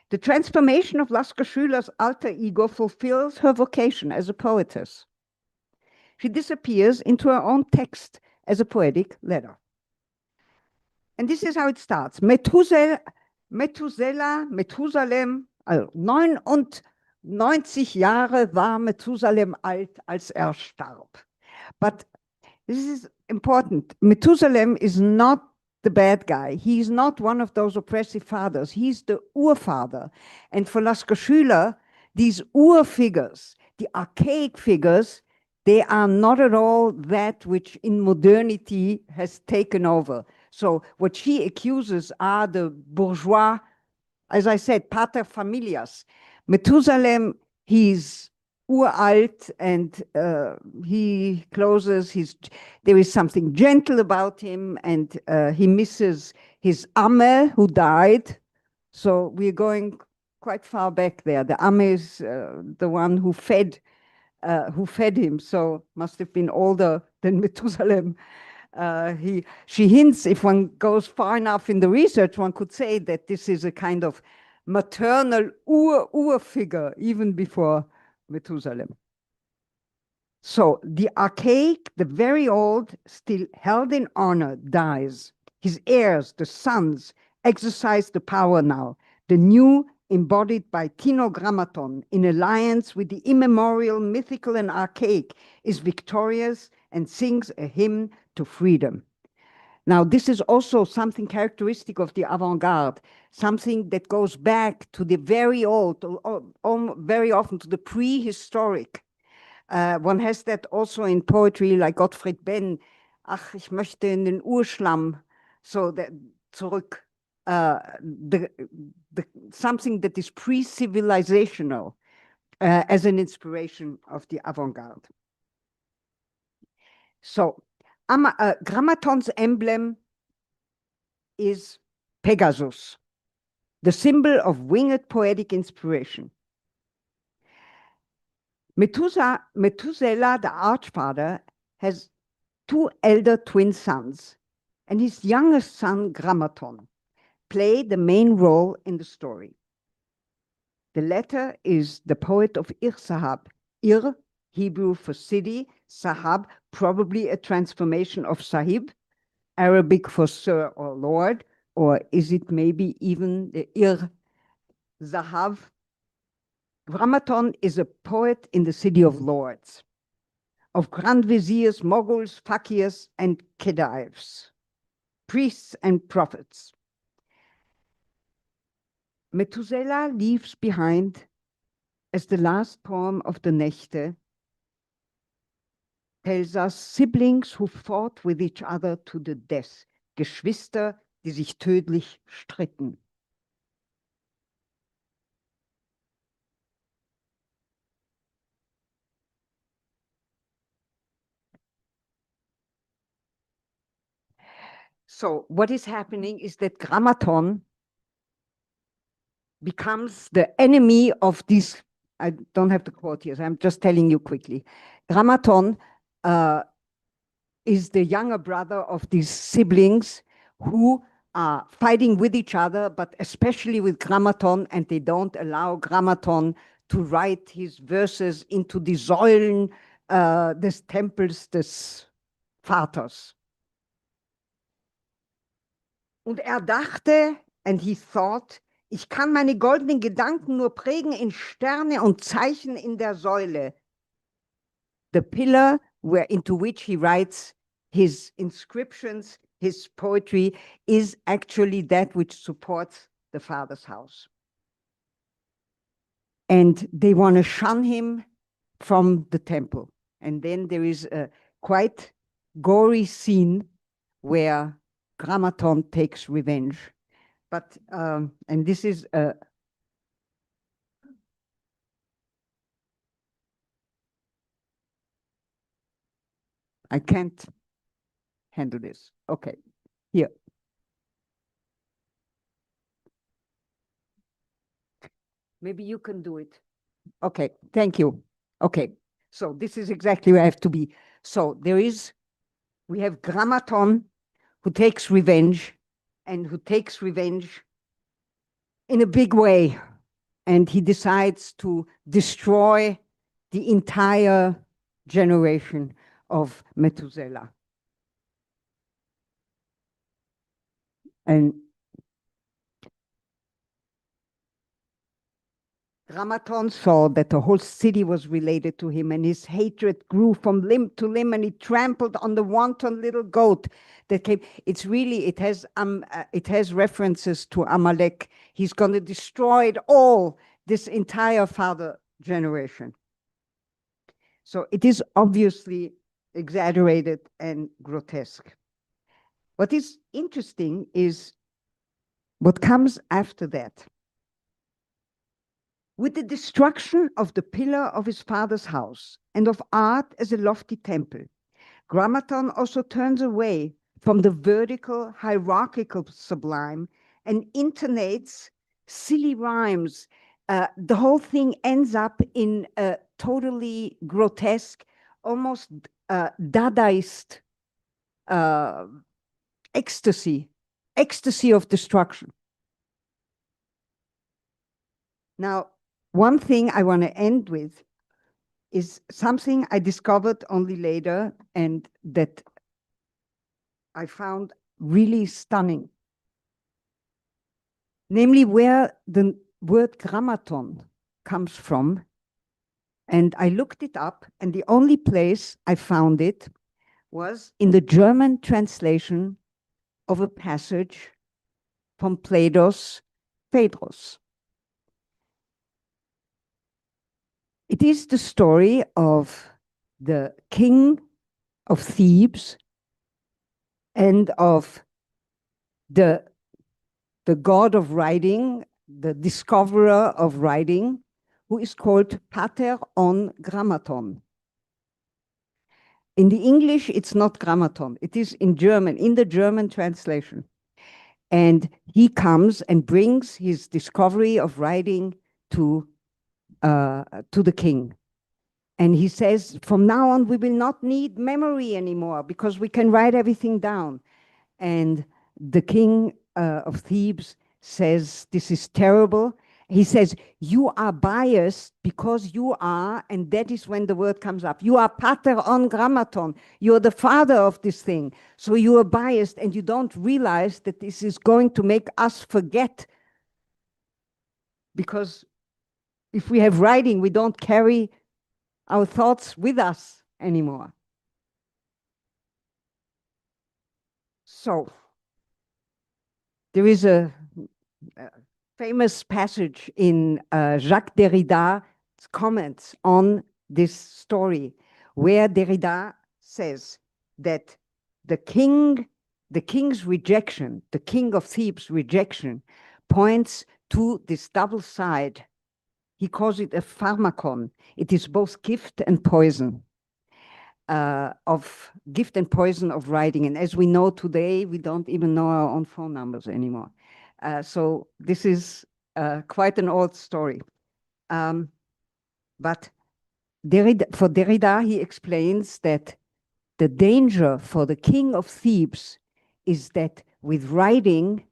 The transformation of Lasker-Schüler's alter ego fulfills her vocation as a poetess. She disappears into her own text as a poetic letter. And this is how it starts. Methusalem, also 99 Jahre war Methusalem alt, als starb. But this is important. Methusalem is not the bad guy. He's not one of those oppressive fathers. He's the Urfather. And for Lasker-Schüler, these Ur-figures, the archaic figures, they are not at all that which in modernity has taken over. So what she accuses are the bourgeois, as I said, pater familias. Methusalem, he's uralt, and he closes his, there is something gentle about him, and he misses his Amme who died. So we're going quite far back there. The Amme is the one who fed him, so must have been older than Methusalem. She hints, if one goes far enough in the research, one could say that this is a kind of maternal figure, even before Methusalem. So the archaic, the very old, still held in honor, dies. His heirs, the sons, exercise the power now. The new, embodied by Tino Grammaton, in alliance with the immemorial, mythical, and archaic, is victorious and sings a hymn to freedom. Now, this is also something characteristic of the avant-garde, something that goes back to the very old, very often to the prehistoric. One has that also in poetry, like Gottfried Benn, ach, ich möchte in den Urschlamm, so that zurück, something that is pre-civilizational as an inspiration of the avant-garde. So, Grammaton's emblem is Pegasus, the symbol of winged poetic inspiration. Methuselah, the archfather, has two elder twin sons, and his youngest son, Grammaton, play the main role in the story. The latter is the poet of Ir-Sahab, Ir, Hebrew for city, Sahab, probably a transformation of Sahib, Arabic for sir or lord, or is it maybe even the Ir-Zahav? Grammaton is a poet in the city of lords, of grand viziers, moguls, fakirs, and khedives, priests and prophets. Methuselah leaves behind, as the last poem of the Nächte tells us, siblings who fought with each other to the death, Geschwister, die sich tödlich stritten. So what is happening is that Grammaton becomes the enemy of these, I don't have the quote here, so I'm just telling you quickly. Grammaton is the younger brother of these siblings who are fighting with each other, but especially with Grammaton, and they don't allow Grammaton to write his verses into die Säulen des Tempels des Vaters. Und dachte, and he thought, ich kann meine goldenen Gedanken nur prägen in Sterne und Zeichen in der Säule. The pillar into which he writes his inscriptions, his poetry, is actually that which supports the father's house. and they want to shun him from the temple. And then there is a quite gory scene where Grammaton takes revenge. But, and this is I can't handle this. Okay, here. Maybe you can do it. Okay, thank you. Okay, so this is exactly where I have to be. So we have Grammaton who takes revenge, and who takes revenge in a big way. And he decides to destroy the entire generation of Methuselah. And Grammaton saw that the whole city was related to him, and his hatred grew from limb to limb, and he trampled on the wanton little goat that came. It's really, it has references to Amalek. He's going to destroy it all, this entire father generation. So it is obviously exaggerated and grotesque. What is interesting is what comes after that. With the destruction of the pillar of his father's house and of art as a lofty temple, Grammaton also turns away from the vertical, hierarchical sublime and intonates silly rhymes. The whole thing ends up in a totally grotesque, almost Dadaist ecstasy of destruction. Now, one thing I want to end with is something I discovered only later and that I found really stunning. Namely, where the word grammaton comes from. And I looked it up, and the only place I found it was in the German translation of a passage from Plato's Phaedrus. It is the story of the king of Thebes and of the god of writing, the discoverer of writing, who is called Pater on Grammaton. In the English, it's not Grammaton. It is in German, in the German translation. And he comes and brings his discovery of writing to the king. And he says, from now on, we will not need memory anymore because we can write everything down. And the king of Thebes says, this is terrible. He says, you are biased because you are, and that is when the word comes up, you are pater on grammaton. You're the father of this thing. So you are biased and you don't realize that this is going to make us forget. Because if we have writing, we don't carry our thoughts with us anymore. So there is a famous passage in Jacques Derrida's comments on this story, where Derrida says that the king's rejection, the king of Thebes' rejection, points to this double side. He calls it a pharmakon. It is both gift and poison, of writing. And as we know today, we don't even know our own phone numbers anymore. So this is quite an old story. But for Derrida, he explains that the danger for the king of Thebes is that with writing,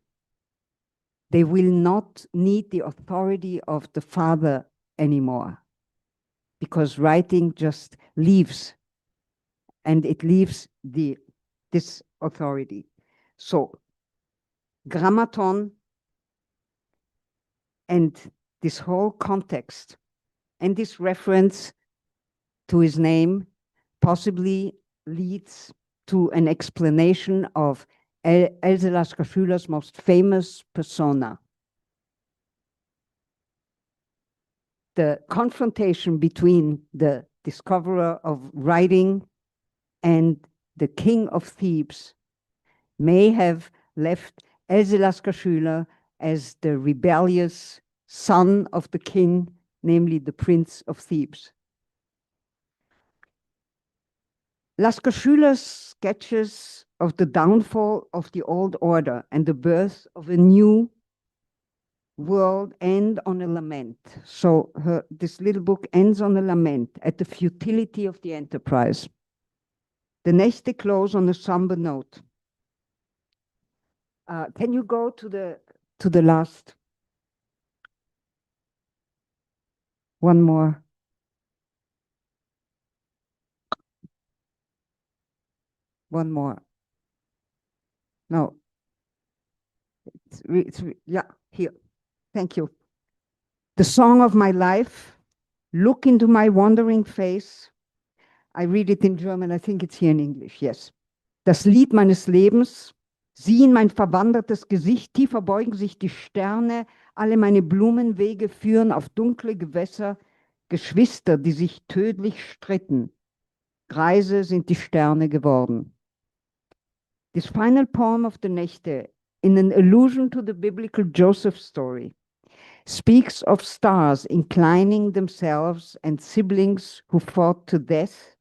they will not need the authority of the father anymore, because writing just leaves, and it leaves this authority. So grammaton and this whole context and this reference to his name possibly leads to an explanation of Else Lasker-Schüler's most famous persona. the confrontation between the discoverer of writing and the king of Thebes may have left Else Lasker-Schüler as the rebellious son of the king, namely the prince of Thebes. Lasker-Schüler's sketches of the downfall of the old order and the birth of a new world end on a lament. So this little book ends on a lament at the futility of the enterprise. The Nächte close on a somber note. Can you go to the last? One more. One more. No. Yeah, here. Thank you. The song of my life, look into my wandering face. I read it in German, I think it's here in English, yes. Das Lied meines Lebens, sieh in mein verwandertes Gesicht, tiefer beugen sich die Sterne, alle meine Blumenwege führen auf dunkle Gewässer, Geschwister, die sich tödlich stritten. Greise sind die Sterne geworden. This final poem of the Nächte, in an allusion to the biblical Joseph story, speaks of stars inclining themselves and siblings who fought to death.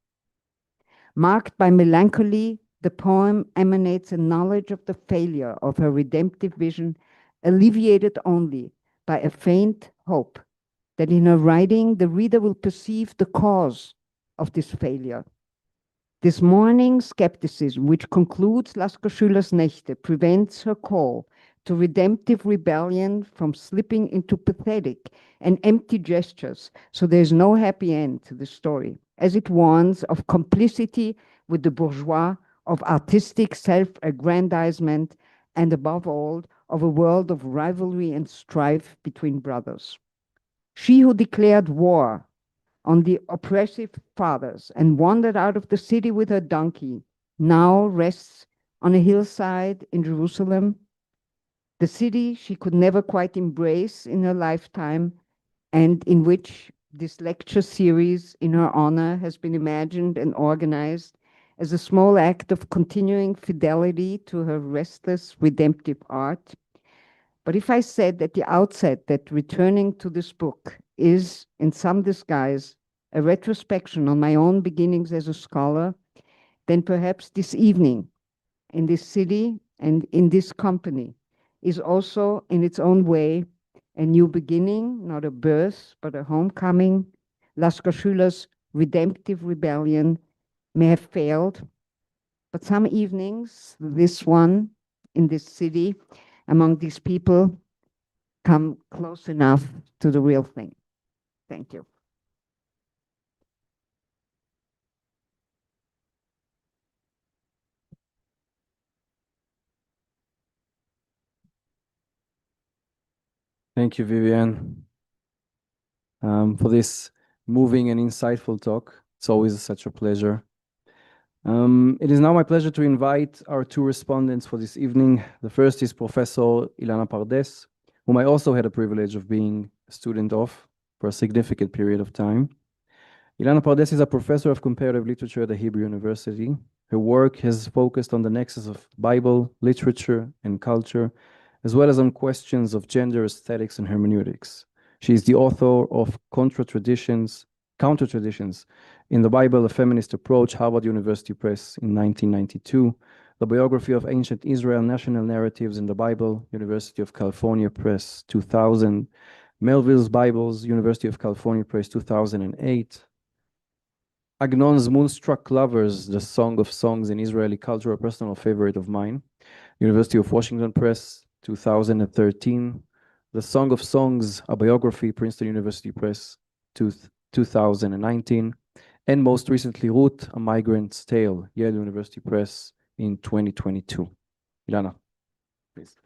Marked by melancholy, the poem emanates a knowledge of the failure of her redemptive vision, alleviated only by a faint hope that in her writing the reader will perceive the cause of this failure. This mourning skepticism, which concludes Lasker-Schüler's Nächte, prevents her call to redemptive rebellion from slipping into pathetic and empty gestures, so there is no happy end to the story, as it warns of complicity with the bourgeois, of artistic self-aggrandizement, and above all, of a world of rivalry and strife between brothers. She who declared war on the oppressive fathers and wandered out of the city with her donkey, now rests on a hillside in Jerusalem, the city she could never quite embrace in her lifetime, and in which this lecture series in her honor has been imagined and organized as a small act of continuing fidelity to her restless redemptive art. But if I said at the outset that returning to this book is, in some disguise, a retrospection on my own beginnings as a scholar, then perhaps this evening, in this city and in this company, is also, in its own way, a new beginning, not a birth, but a homecoming. Lasker-Schüler's redemptive rebellion may have failed, but some evenings, this one, in this city, among these people, come close enough to the real thing. Thank you. Thank you, Vivian, for this moving and insightful talk. It's always such a pleasure. It is now my pleasure to invite our two respondents for this evening. The first is Professor Ilana Pardes, whom I also had the privilege of being a student of for a significant period of time. Ilana Pardes is a professor of comparative literature at the Hebrew University. Her work has focused on the nexus of Bible, literature, and culture, as well as on questions of gender, aesthetics, and hermeneutics. She is the author of Counter-Traditions in the Bible, a Feminist Approach, Harvard University Press in 1992, The Biography of Ancient Israel, National Narratives in the Bible, University of California Press, 2000, Melville's Bibles, University of California Press, 2008, Agnon's Moonstruck Lovers, The Song of Songs in Israeli Culture, a personal favorite of mine, University of Washington Press, 2013, The Song of Songs, a biography, Princeton University Press, 2019, and most recently, Ruth, A Migrant's Tale, Yale University Press in 2022. Ilana, please.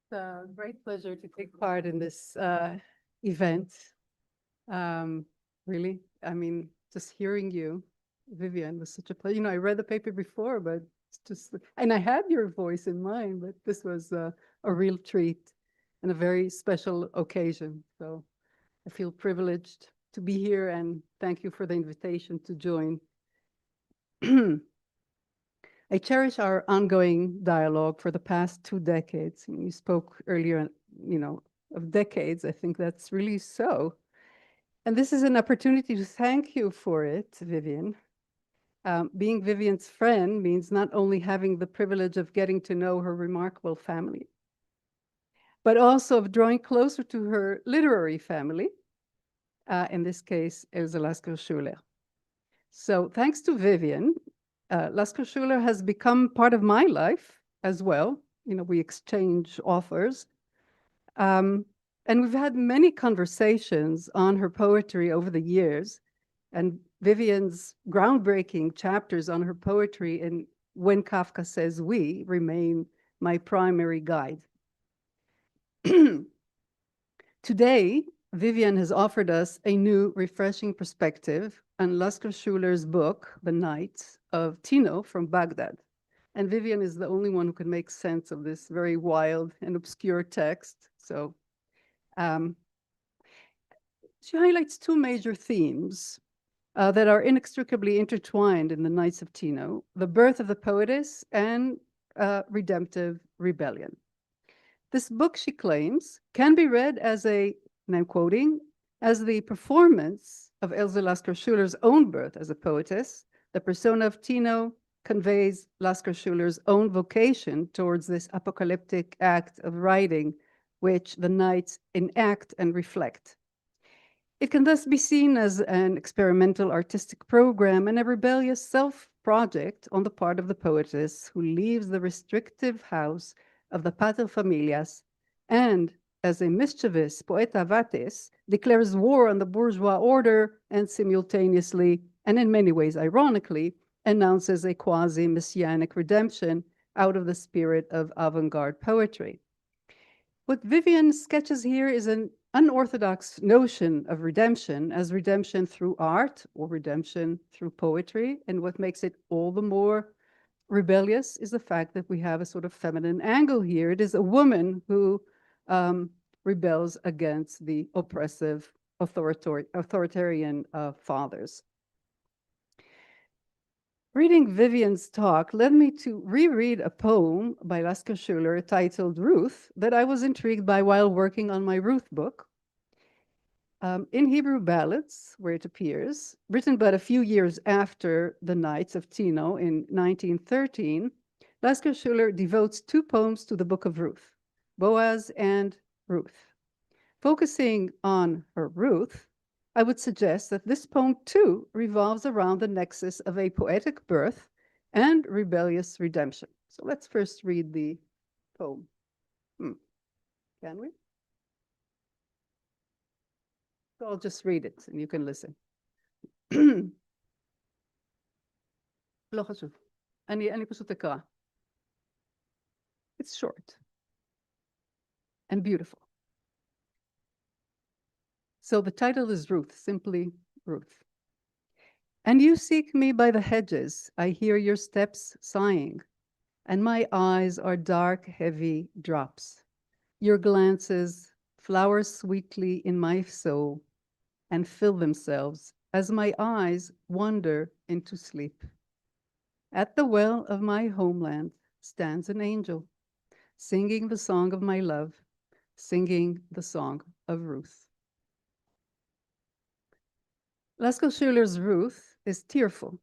It's a great pleasure to take part in this event. Really, I mean, just hearing you, Vivian, was such a pleasure. You know, I read the paper before, but it's just, and I had your voice in mind, but this was a real treat and a very special occasion. So I feel privileged to be here, and thank you for the invitation to join. I cherish our ongoing dialogue for the past 2 decades. You spoke earlier, you know, of decades. I think that's really so. And this is an opportunity to thank you for it, Vivian. Being Vivian's friend means not only having the privilege of getting to know her remarkable family, but also of drawing closer to her literary family, in this case, Lasker-Schüler. So thanks to Vivian, Lasker-Schüler has become part of my life as well. You know, we exchange authors. And we've had many conversations on her poetry over the years. And Vivian's groundbreaking chapters on her poetry in When Kafka Says We remain my primary guide. Today, Vivian has offered us a new, refreshing perspective on Lasker-Schüler's book, The Nights of Tino from Baghdad. And Vivian is the only one who can make sense of this very wild and obscure text. So she highlights 2 major themes that are inextricably intertwined in The Nights of Tino: the birth of the poetess and redemptive rebellion. This book, she claims, can be read as a, and I'm quoting, as the performance of Else Lasker-Schüler's own birth as a poetess. The persona of Tino conveys Lasker-Schüler's own vocation towards this apocalyptic act of writing, which the Nights enact and reflect. It can thus be seen as an experimental artistic program and a rebellious self-project on the part of the poetess who leaves the restrictive house of the paterfamilias and, as a mischievous poeta vates, declares war on the bourgeois order and simultaneously, and in many ways ironically, announces a quasi-messianic redemption out of the spirit of avant-garde poetry. What Vivian sketches here is an unorthodox notion of redemption as redemption through art or redemption through poetry. And what makes it all the more rebellious is the fact that we have a sort of feminine angle here. It is a woman who rebels against the oppressive authoritarian fathers. Reading Vivian's talk led me to reread a poem by Lasker-Schüler titled Ruth that I was intrigued by while working on my Ruth book. In Hebrew Ballads, where it appears, written but a few years after the Nights of Tino in 1913, Lasker-Schüler devotes 2 poems to the Book of Ruth, Boaz and Ruth. Focusing on her Ruth, I would suggest that this poem too revolves around the nexus of a poetic birth and rebellious redemption. So let's first read the poem. Can we? So I'll just read it and you can listen. לא חשוב. אני פשוט אקרא. It's short and beautiful. So the title is Ruth, simply Ruth. And you seek me by the hedges, I hear your steps sighing, and my eyes are dark, heavy drops. Your glances flower sweetly in my soul and fill themselves as my eyes wander into sleep. At the well of my homeland stands an angel, singing the song of my love, singing the song of Ruth. Lasker-Schüler's Ruth is tearful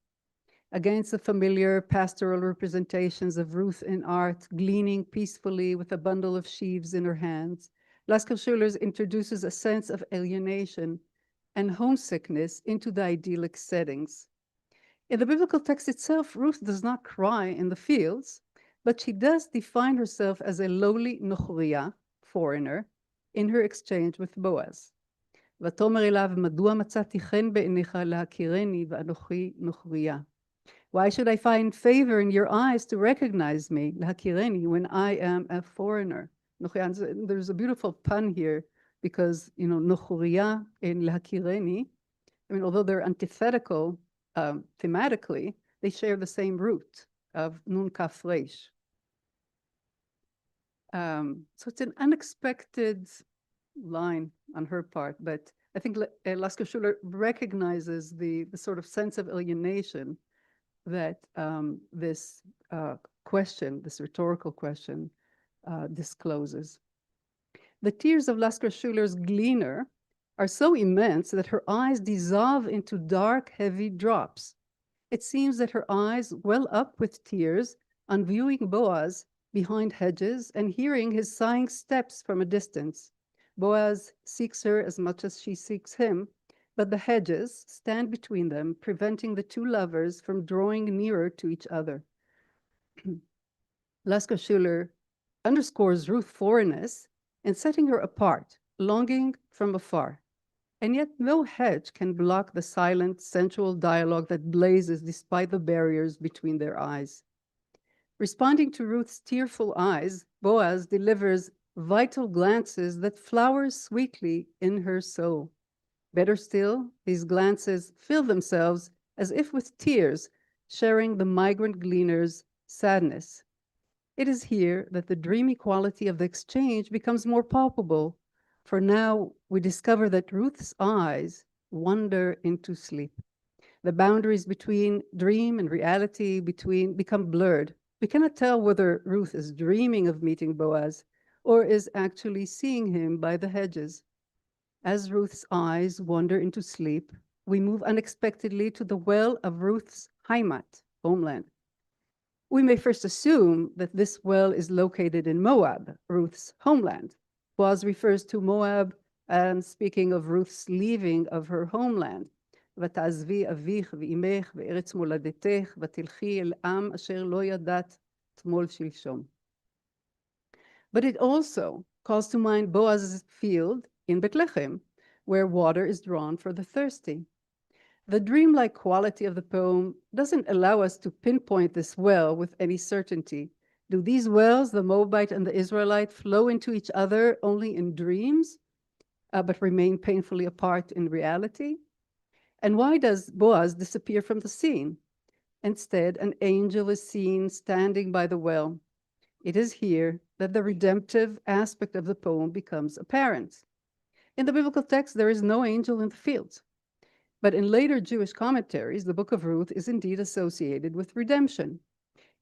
against the familiar pastoral representations of Ruth in art, gleaning peacefully with a bundle of sheaves in her hands. Lasker-Schüler introduces a sense of alienation and homesickness into the idyllic settings. In the biblical text itself, Ruth does not cry in the fields, but she does define herself as a lowly nochriya, foreigner, in her exchange with Boaz. ותאמר אליו, מדוע מצאתי חן בעיניך להכירני ואנוכי נוכרייה? Why should I find favor in your eyes to recognize me, להכירני, when I am a foreigner? There's a beautiful pun here because, you know, נוכרייה in להכירני I mean, although they're antithetical thematically, they share the same root of nun kaf resh. So it's an unexpected line on her part, but I think Lasker-Schüler recognizes the sort of sense of alienation that this question, this rhetorical question, discloses. The tears of Lasker-Schüler's gleaner are so immense that her eyes dissolve into dark, heavy drops. It seems that her eyes well up with tears on viewing Boaz behind hedges and hearing his sighing steps from a distance. Boaz seeks her as much as she seeks him, but the hedges stand between them, preventing the two lovers from drawing nearer to each other. Lasker-Schüler underscores Ruth's foreignness and setting her apart, longing from afar. And yet no hedge can block the silent, sensual dialogue that blazes despite the barriers between their eyes. Responding to Ruth's tearful eyes, Boaz delivers vital glances that flower sweetly in her soul. Better still, these glances fill themselves as if with tears, sharing the migrant gleaner's sadness. It is here that the dreamy quality of the exchange becomes more palpable, for now we discover that Ruth's eyes wander into sleep. The boundaries between dream and reality become blurred. We cannot tell whether Ruth is dreaming of meeting Boaz or is actually seeing him by the hedges. As Ruth's eyes wander into sleep, we move unexpectedly to the well of Ruth's Heimat, homeland. We may first assume that this well is located in Moab, Ruth's homeland. Boaz refers to Moab and speaking of Ruth's leaving of her homeland. ותעזבי אביך ואימך וארץ מולדתך ותלכי אל עם אשר לא ידעת תמול שלשום. But it also calls to mind Boaz's field in Bethlehem, where water is drawn for the thirsty. The dreamlike quality of the poem doesn't allow us to pinpoint this well with any certainty. Do these wells, the Moabite and the Israelite, flow into each other only in dreams, but remain painfully apart in reality? And why does Boaz disappear from the scene? Instead, an angel is seen standing by the well. It is here that the redemptive aspect of the poem becomes apparent. In the biblical text, there is no angel in the fields. But in later Jewish commentaries, the book of Ruth is indeed associated with redemption.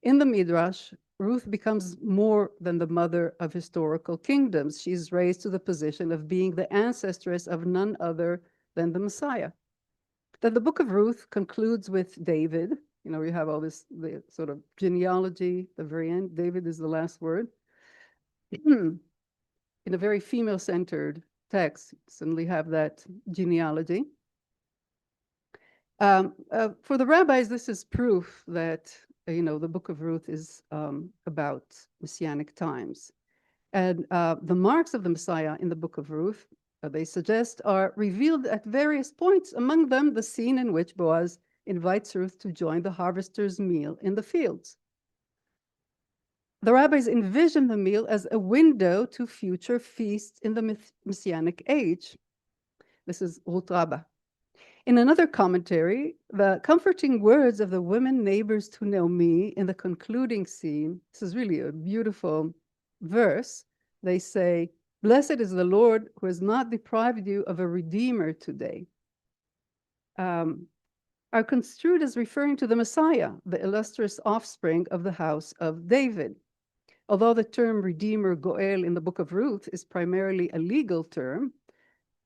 In the Midrash, Ruth becomes more than the mother of historical kingdoms. She is raised to the position of being the ancestress of none other than the Messiah. Then the book of Ruth concludes with David. You know, you have all this the sort of genealogy, the very end. David is the last word. In a very female-centered text, you suddenly have that genealogy. For the rabbis, this is proof that, you know, the book of Ruth is about messianic times. And the marks of the Messiah in the book of Ruth, they suggest, are revealed at various points, among them the scene in which Boaz invites Ruth to join the harvester's meal in the fields. The rabbis envision the meal as a window to future feasts in the Messianic age. This is Ruth Rabbah. In another commentary, the comforting words of the women neighbors to Naomi in the concluding scene, this is really a beautiful verse. They say, "Blessed is the Lord who has not deprived you of a redeemer today," are construed as referring to the Messiah, the illustrious offspring of the house of David. Although the term redeemer, goel, in the book of Ruth is primarily a legal term,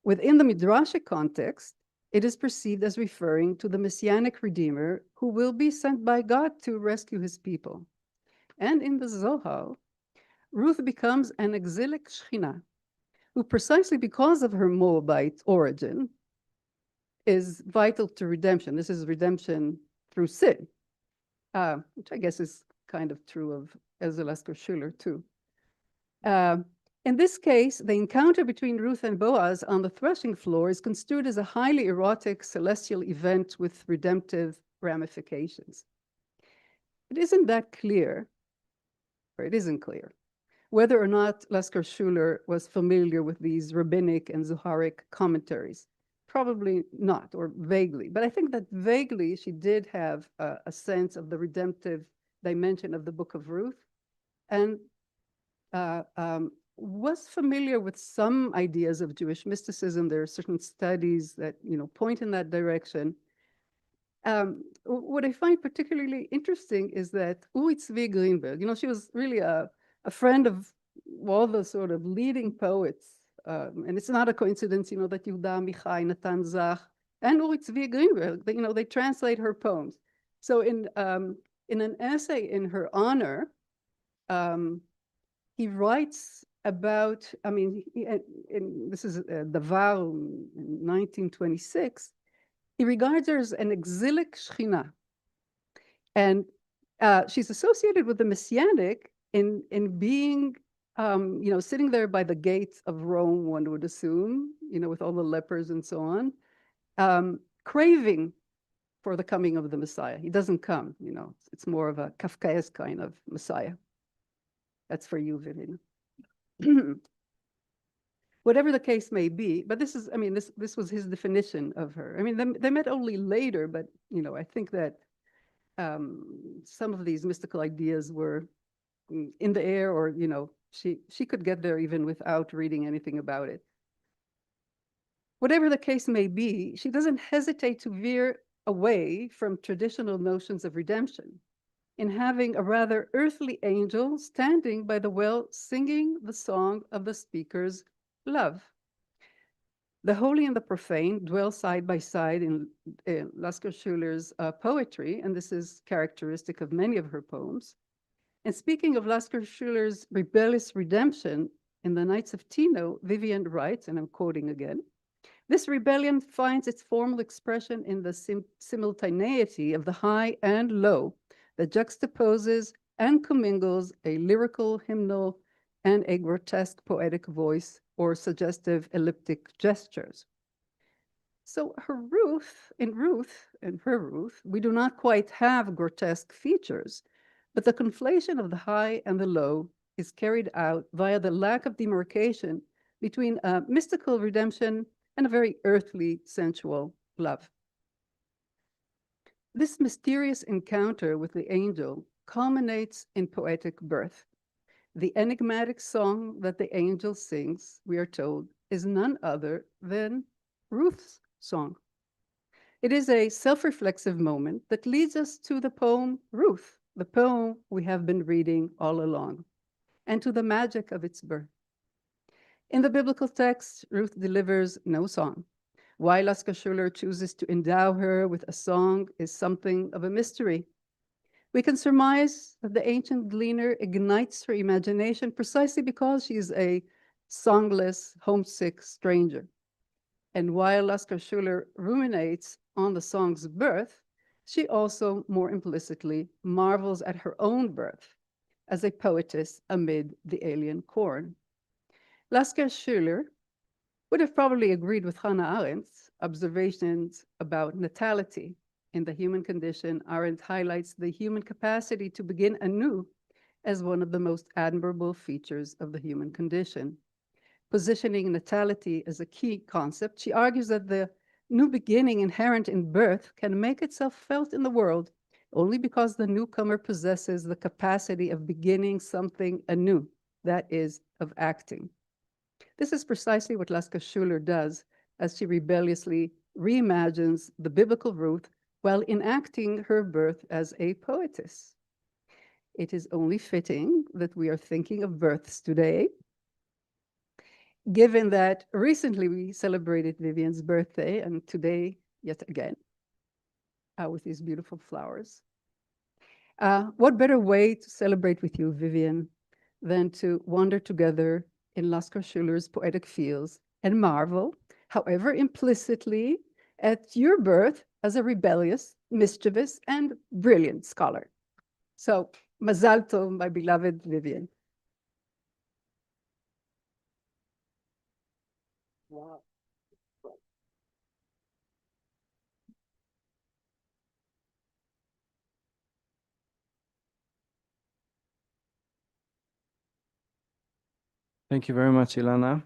within the Midrashic context, it is perceived as referring to the messianic redeemer who will be sent by God to rescue his people. And in the Zohar, Ruth becomes an exilic Shechina, who precisely because of her Moabite origin is vital to redemption. This is redemption through sin, which I guess is kind of true of Lasker-Schüler too. In this case, the encounter between Ruth and Boaz on the threshing floor is construed as a highly erotic celestial event with redemptive ramifications. It isn't that clear, or it isn't clear, whether or not Lasker-Schüler was familiar with these rabbinic and Zoharic commentaries. probably not, or vaguely. But I think that vaguely she did have a sense of the redemptive dimension of the Book of Ruth, and was familiar with some ideas of Jewish mysticism. There are certain studies that, you know, point in that direction. What I find particularly interesting is that Uri Tzvi Greenberg, you know, she was really a friend of all the sort of leading poets. And it's not a coincidence, you know, that Yehuda Amichai, Natan Zach, and Uri Tzvi Greenberg, you know, they translate her poems. So in an essay in her honor, he writes about, I mean, this is Davar in 1926, he regards her as an exilic Shechina. And she's associated with the Messianic in being, you know, sitting there by the gates of Rome, one would assume, you know, with all the lepers and so on, craving for the coming of the Messiah. He doesn't come, you know, it's more of a Kafkaesque kind of Messiah. That's for you, Vivian. Whatever the case may be, but this is, I mean, this was his definition of her. I mean, they met only later, but, you know, I think that some of these mystical ideas were in the air, or, you know, she could get there even without reading anything about it. Whatever the case may be, she doesn't hesitate to veer away from traditional notions of redemption in having a rather earthly angel standing by the well singing the song of the speaker's love. The holy and the profane dwell side by side in Lasker-Schüler's poetry, and this is characteristic of many of her poems. And speaking of Lasker-Schüler's rebellious redemption in the Nights of Tino, Vivian writes, and I'm quoting again, "This rebellion finds its formal expression in the simultaneity of the high and low that juxtaposes and commingles a lyrical, hymnal, and a grotesque poetic voice or suggestive elliptic gestures." So in her Ruth, we do not quite have grotesque features, but the conflation of the high and the low is carried out via the lack of demarcation between a mystical redemption and a very earthly, sensual love. This mysterious encounter with the angel culminates in poetic birth. The enigmatic song that the angel sings, we are told, is none other than Ruth's song. It is a self-reflexive moment that leads us to the poem Ruth, the poem we have been reading all along, and to the magic of its birth. In the biblical text, Ruth delivers no song. Why Lasker-Schüler chooses to endow her with a song is something of a mystery. We can surmise that the ancient gleaner ignites her imagination precisely because she is a songless, homesick stranger. And while Lasker-Schüler ruminates on the song's birth, she also more implicitly marvels at her own birth as a poetess amid the alien corn. Lasker-Schüler would have probably agreed with Hannah Arendt's observations about natality in the human condition. Arendt highlights the human capacity to begin anew as one of the most admirable features of the human condition. Positioning natality as a key concept, she argues that the new beginning inherent in birth can make itself felt in the world only because the newcomer possesses the capacity of beginning something anew, that is, of acting. This is precisely what Lasker-Schüler does as she rebelliously reimagines the biblical Ruth while enacting her birth as a poetess. It is only fitting that we are thinking of births today, given that recently we celebrated Vivian's birthday, and today, yet again, with these beautiful flowers. What better way to celebrate with you, Vivian, than to wander together in Lasker-Schüler's poetic fields and marvel, however implicitly, at your birth as a rebellious, mischievous, and brilliant scholar. So, Mazal Tov, my beloved Vivian. Wow. Thank you very much, Ilana.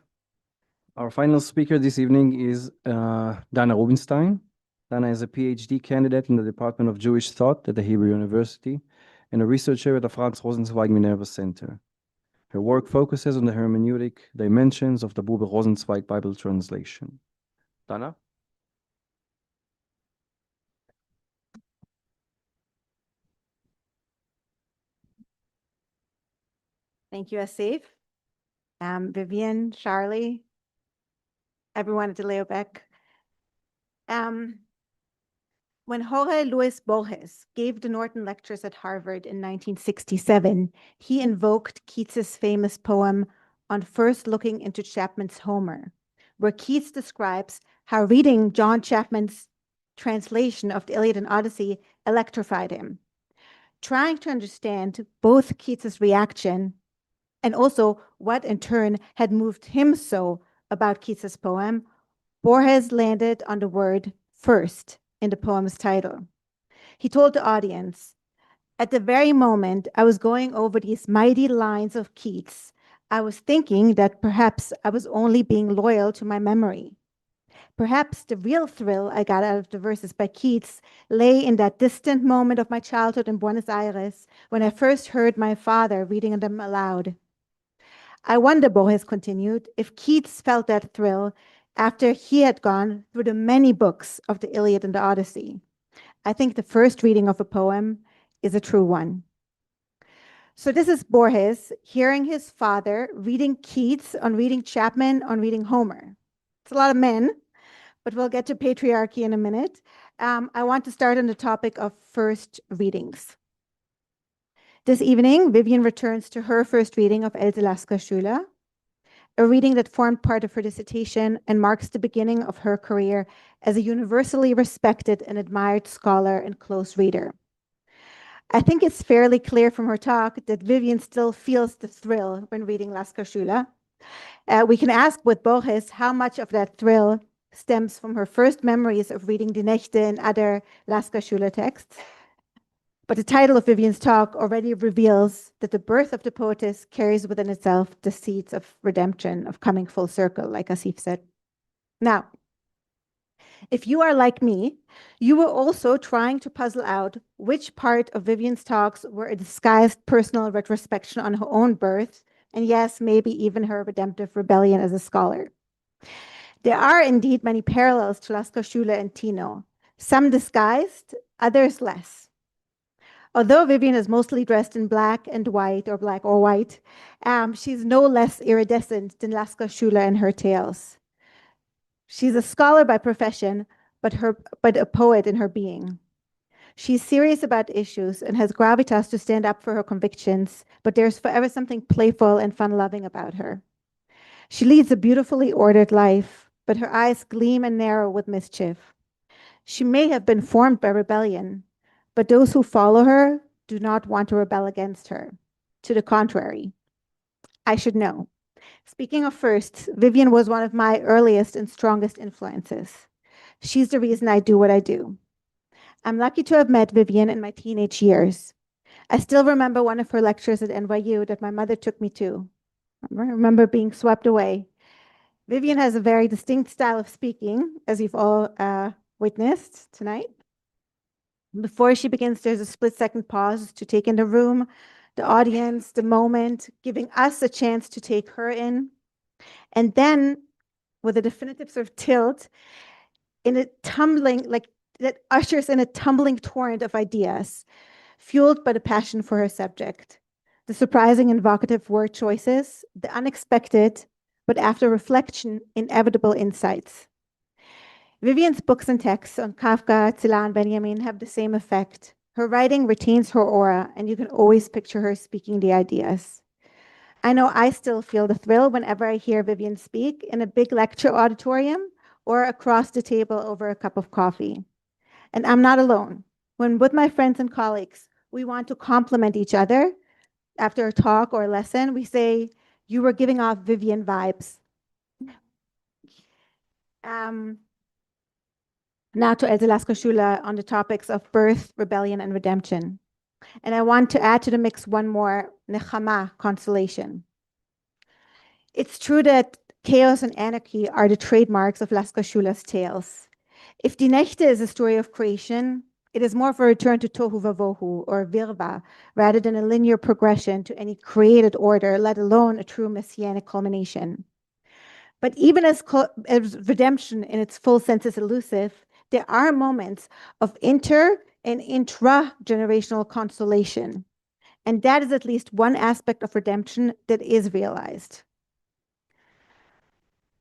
Our final speaker this evening is Dana Rubinstein. Dana is a PhD candidate in the Department of Jewish Thought at the Hebrew University and a researcher at the Franz Rosenzweig Minerva Center. Her work focuses on the hermeneutic dimensions of the Buber Rosenzweig Bible translation. Dana? Thank you, Asif. Vivian, Charlie, everyone at the Leo Beck. When Jorge Luis Borges gave the Norton Lectures at Harvard in 1967, he invoked Keats's famous poem On First Looking into Chapman's Homer, where Keats describes how reading John Chapman's translation of the Iliad and Odyssey electrified him. Trying to understand both Keats's reaction and also what in turn had moved him so about Keats's poem, Borges landed on the word first in the poem's title. He told the audience, "At the very moment I was going over these mighty lines of Keats, I was thinking that perhaps I was only being loyal to my memory. Perhaps the real thrill I got out of the verses by Keats lay in that distant moment of my childhood in Buenos Aires when I first heard my father reading them aloud. I wonder," Borges continued, "if Keats felt that thrill after he had gone through the many books of the Iliad and the Odyssey. I think the first reading of a poem is a true one." So this is Borges hearing his father reading Keats, on reading Chapman, on reading Homer. It's a lot of men, but we'll get to patriarchy in a minute. I want to start on the topic of first readings. This evening, Vivian returns to her first reading of Else Lasker-Schüler, a reading that formed part of her dissertation and marks the beginning of her career as a universally respected and admired scholar and close reader. I think it's fairly clear from her talk that Vivian still feels the thrill when reading Lasker-Schüler. We can ask with Borges how much of that thrill stems from her first memories of reading Die Nächte and other Lasker-Schüler texts. But the title of Vivian's talk already reveals that the birth of the poetess carries within itself the seeds of redemption, of coming full circle, like Asif said. Now, if you are like me, you were also trying to puzzle out which part of Vivian's talks were a disguised personal retrospection on her own birth, and yes, maybe even her redemptive rebellion as a scholar. There are indeed many parallels to Lasker-Schüler and Tino, some disguised, others less. Although Vivian is mostly dressed in black and white, or black or white, she's no less iridescent than Lasker-Schüler in her tales. She's a scholar by profession, but a poet in her being. She's serious about issues and has gravitas to stand up for her convictions, but there's forever something playful and fun-loving about her. She leads a beautifully ordered life, but her eyes gleam and narrow with mischief. She may have been formed by rebellion, but those who follow her do not want to rebel against her. To the contrary. I should know. Speaking of firsts, Vivian was one of my earliest and strongest influences. She's the reason I do what I do. I'm lucky to have met Vivian in my teenage years. I still remember one of her lectures at NYU that my mother took me to. I remember being swept away. Vivian has a very distinct style of speaking, as you've all witnessed tonight. Before she begins, there's a split-second pause to take in the room, the audience, the moment, giving us a chance to take her in. And then, with a definitive sort of tilt, in a tumbling, like that ushers in a tumbling torrent of ideas, fueled by the passion for her subject, the surprising and evocative word choices, the unexpected, but after reflection, inevitable insights. Vivian's books and texts on Kafka, Celan, and Benjamin have the same effect. Her writing retains her aura, and you can always picture her speaking the ideas. I know I still feel the thrill whenever I hear Vivian speak in a big lecture auditorium or across the table over a cup of coffee. And I'm not alone. When with my friends and colleagues, we want to compliment each other after a talk or a lesson, we say, "You were giving off Vivian vibes." Now to Else Lasker-Schüler on the topics of birth, rebellion, and redemption. And I want to add to the mix one more, nechama, consolation. It's true that Chaos and anarchy are the trademarks of Lasker-Schüler's tales. If Die Nächte is a story of creation, it is more of a return to tohu vavohu or virva, rather than a linear progression to any created order, let alone a true messianic culmination. But even as redemption in its full sense is elusive, there are moments of inter- and intra-generational consolation. And that is at least one aspect of redemption that is realized.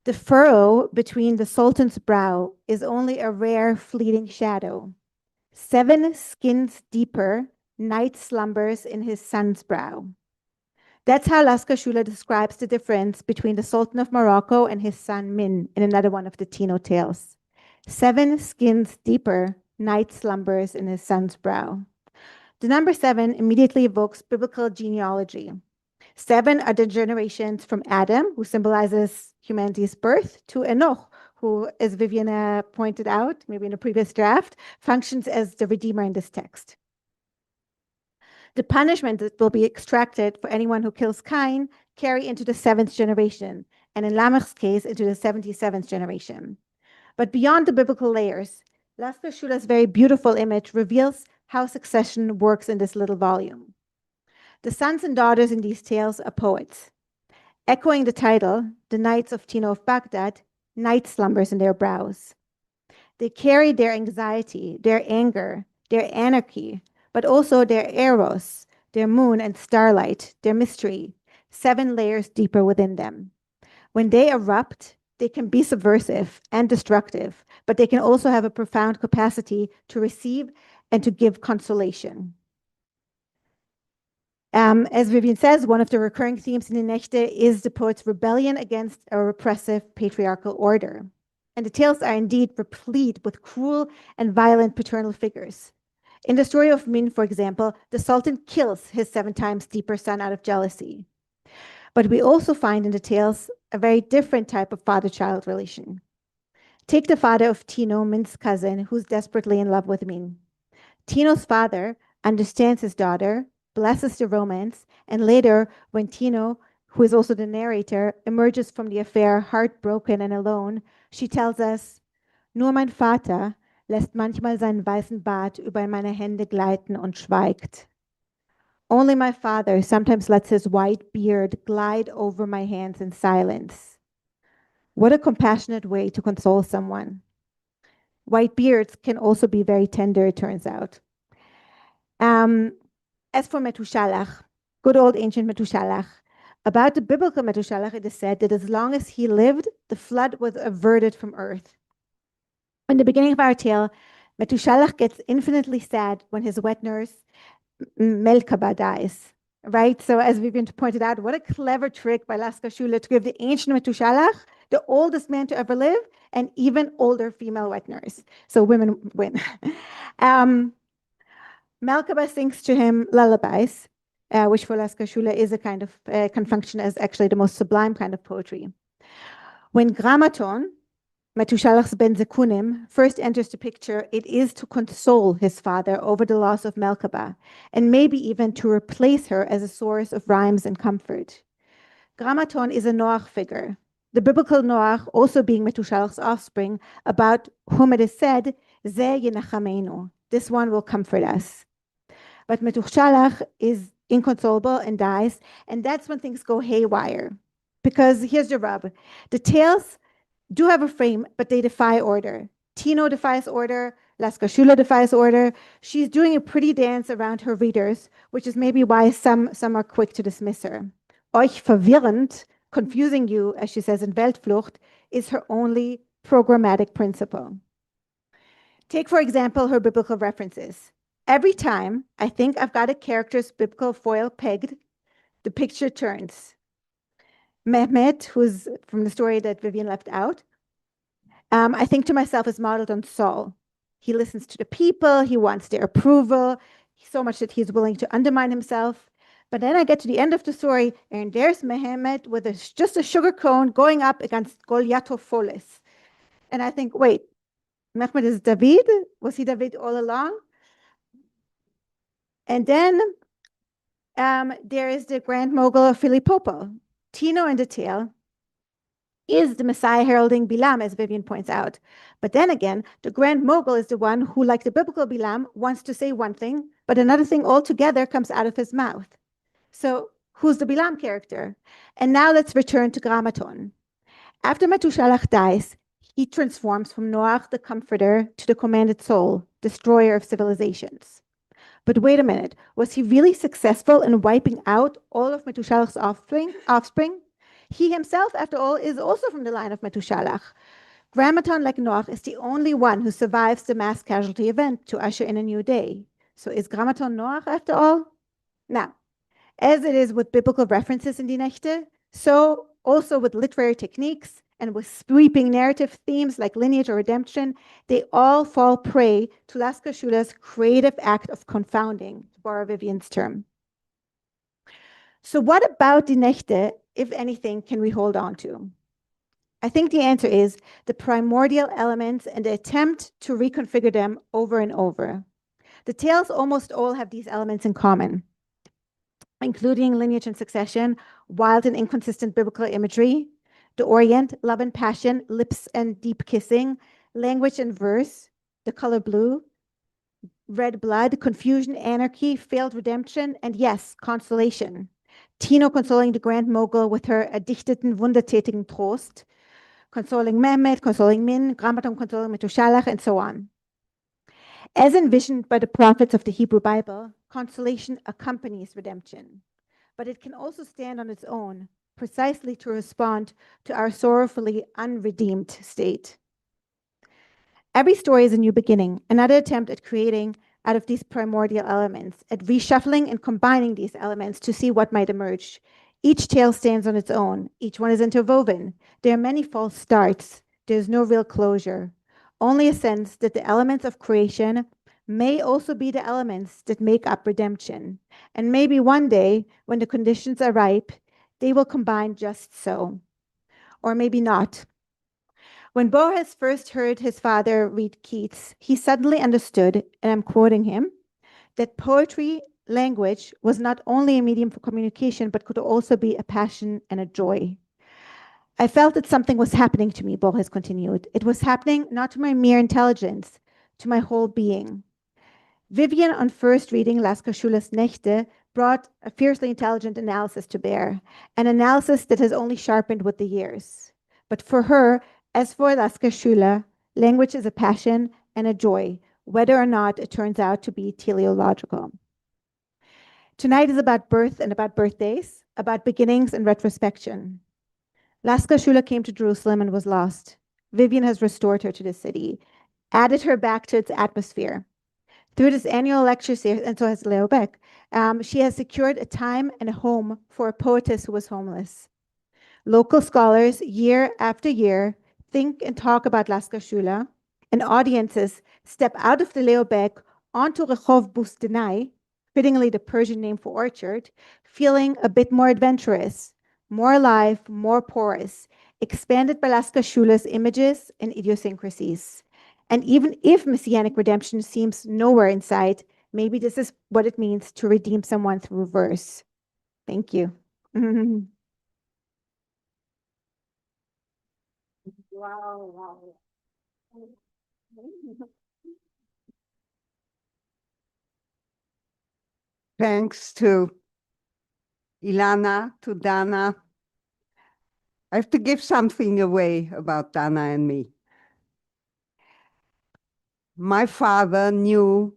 The furrow between the Sultan's brow is only a rare fleeting shadow. 7 skins deeper, night slumbers in his son's brow. That's how Lasker-Schüler describes the difference between the Sultan of Morocco and his son Min in another one of the Tino tales. 7 skins deeper, night slumbers in his son's brow. The number 7 immediately evokes biblical genealogy. 7 are the generations from Adam, who symbolizes humanity's birth, to Enoch, who, as Viviana pointed out, maybe in a previous draft, functions as the redeemer in this text. The punishment that will be extracted for anyone who kills Cain carry into the 7th generation, and in Lamech's case, into the 77th generation. But beyond the biblical layers, Lasker-Schüler's very beautiful image reveals how succession works in this little volume. The sons and daughters in these tales are poets. Echoing the title, the Knights of Tino of Baghdad, night slumbers in their brows. They carry their anxiety, their anger, their anarchy, but also their eros, their moon and starlight, their mystery, 7 layers deeper within them. When they erupt, they can be subversive and destructive, but they can also have a profound capacity to receive and to give consolation. As Vivian says, one of the recurring themes in Die Nächte is the poet's rebellion against a repressive patriarchal order. And the tales are indeed replete with cruel and violent paternal figures. In the story of Min, for example, the Sultan kills his 7 times deeper son out of jealousy. But we also find in the tales a very different type of father-child relation. Take the father of Tino, Min's cousin, who's desperately in love with Min. Tino's father understands his daughter, blesses the romance, and later, when Tino, who is also the narrator, emerges from the affair heartbroken and alone, she tells us, "Nur mein Vater lässt manchmal seinen weißen Bart über meine Hände gleiten und schweigt. Only my father sometimes lets his white beard glide over my hands in silence." What a compassionate way to console someone. White beards can also be very tender, it turns out. As for Metushalach, good old ancient Metushalach, about the biblical Metushalach, it is said that as long as he lived, the flood was averted from earth. In the beginning of our tale, Metushalach gets infinitely sad when his wet nurse, Melkaba, dies. Right? So as Vivian pointed out, what a clever trick by Lasker-Schüler to give the ancient Metushalach, the oldest man to ever live, an even older female wet nurse. So women win. Melkaba sings to him lullabies, which for Lasker-Schüler is a kind of, can function as actually the most sublime kind of poetry. When Grammaton, Metushalach's Ben Zekunim, first enters the picture, it is to console his father over the loss of Melkaba, and maybe even to replace her as a source of rhymes and comfort. Grammaton is a Noach figure, the biblical Noach also being Metushalach's offspring, about whom it is said, Ze yenachamenu, this one will comfort us. But Metushalach is inconsolable and dies, and that's when things go haywire. Because here's the rub, the tales do have a frame, but they defy order. Tino defies order, Lasker-Schüler defies order. She's doing a pretty dance around her readers, which is maybe why some are quick to dismiss her. Euch verwirrend, confusing you, as she says in Weltflucht, is her only programmatic principle. Take, for example, her biblical references. Every time I think I've got a character's biblical foil pegged, the picture turns. Mehmet, who's from the story that Vivian left out, I think to myself is modeled on Saul. He listens to the people, he wants their approval, so much that he's willing to undermine himself. But then I get to the end of the story, and there's Mehmet with just a sugar cone going up against Goliath-Folis. And I think, wait, Mehmet is David? Was he David all along? And then there is the Grand Mogul of Filippopo, Tino in the tale. is the Messiah heralding Bilam, as Vivian points out. But then again, the Grand Mogul is the one who, like the biblical Bilam, wants to say one thing, but another thing altogether comes out of his mouth. So who's the Bilam character? And now let's return to Grammaton. After Metushalach dies, he transforms from Noach the comforter to the commanded soul, destroyer of civilizations. But wait a minute, was he really successful in wiping out all of Metushalach's offspring? He himself, after all, is also from the line of Metushalach. Grammaton, like Noach, is the only one who survives the mass casualty event to usher in a new day. So is Grammaton Noach after all? Now, as it is with biblical references in Die Nächte, so also with literary techniques and with sweeping narrative themes like lineage or redemption, they all fall prey to Lasker-Schüler's creative act of confounding, to borrow Vivian's term. So what about Die Nächte, if anything, can we hold on to? I think the answer is the primordial elements and the attempt to reconfigure them over and over. The tales almost all have these elements in common, including lineage and succession, wild and inconsistent biblical imagery, the Orient, love and passion, lips and deep kissing, language and verse, the color blue, red blood, confusion, anarchy, failed redemption, and yes, consolation. Tino consoling the Grand Mogul with her erdichteten, wundertätigen Trost, consoling Mehmet, consoling Min, Grammaton consoling Metushalach, and so on. As envisioned by the prophets of the Hebrew Bible, consolation accompanies redemption, but it can also stand on its own, precisely to respond to our sorrowfully unredeemed state. Every story is a new beginning, another attempt at creating out of these primordial elements, at reshuffling and combining these elements to see what might emerge. Each tale stands on its own. Each one is interwoven. There are many false starts. There's no real closure, only a sense that the elements of creation may also be the elements that make up redemption. And maybe one day, when the conditions are ripe, they will combine just so. Or maybe not. When Borges first heard his father read Keats, he suddenly understood, and I'm quoting him, that poetry, language, was not only a medium for communication, but could also be a passion and a joy. I felt that something was happening to me, Borges continued. It was happening not to my mere intelligence, to my whole being. Vivian, on first reading Lasker-Schüler's Nächte, brought a fiercely intelligent analysis to bear, an analysis that has only sharpened with the years. But for her, as for Lasker-Schüler, language is a passion and a joy, whether or not it turns out to be teleological. Tonight is about birth and about birthdays, about beginnings and retrospection. Lasker-Schüler came to Jerusalem and was lost. Vivian has restored her to the city, added her back to its atmosphere. Through this annual lecture series, and so has Leo Beck, she has secured a time and a home for a poetess who was homeless. Local scholars, year after year, think and talk about Lasker-Schüler, and audiences step out of the Leo Beck onto Rehov Bustanai, fittingly the Persian name for orchard, feeling a bit more adventurous, more alive, more porous, expanded by Lasker-Schüler's images and idiosyncrasies. And even if messianic redemption seems nowhere in sight, maybe this is what it means to redeem someone through verse. Thank you. Wow. Thanks to Ilana, to Dana. I have to give something away about Dana and me. My father knew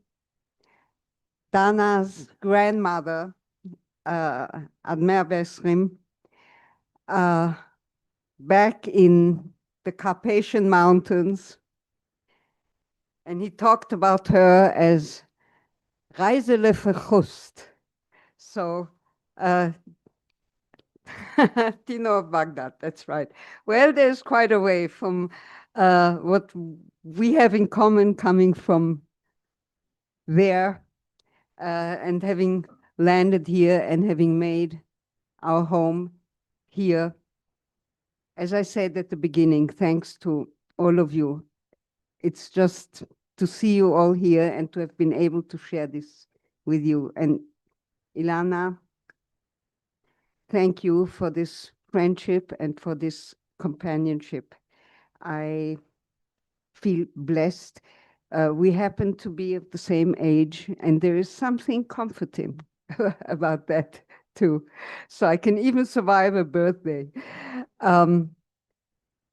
Dana's grandmother, Admer Vesrim, back in the Carpathian Mountains. And he talked about her as Reisele Vergust. So, Tino of Baghdad, that's right. Well, there's quite a way from what we have in common coming from there and having landed here and having made our home here. As I said at the beginning, thanks to all of you. It's just to see you all here and to have been able to share this with you. And Ilana, thank you for this friendship and for this companionship. I feel blessed. We happen to be of the same age, and there is something comforting about that too. So I can even survive a birthday.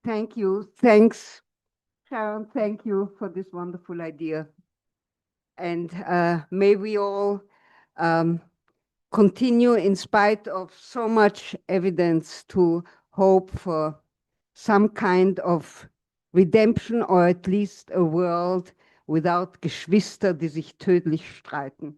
Thank you. Thanks, Sharon. Thank you for this wonderful idea. And may we all continue, in spite of so much evidence, to hope for some kind of redemption, or at least a world without Geschwister, die sich tödlich streiten.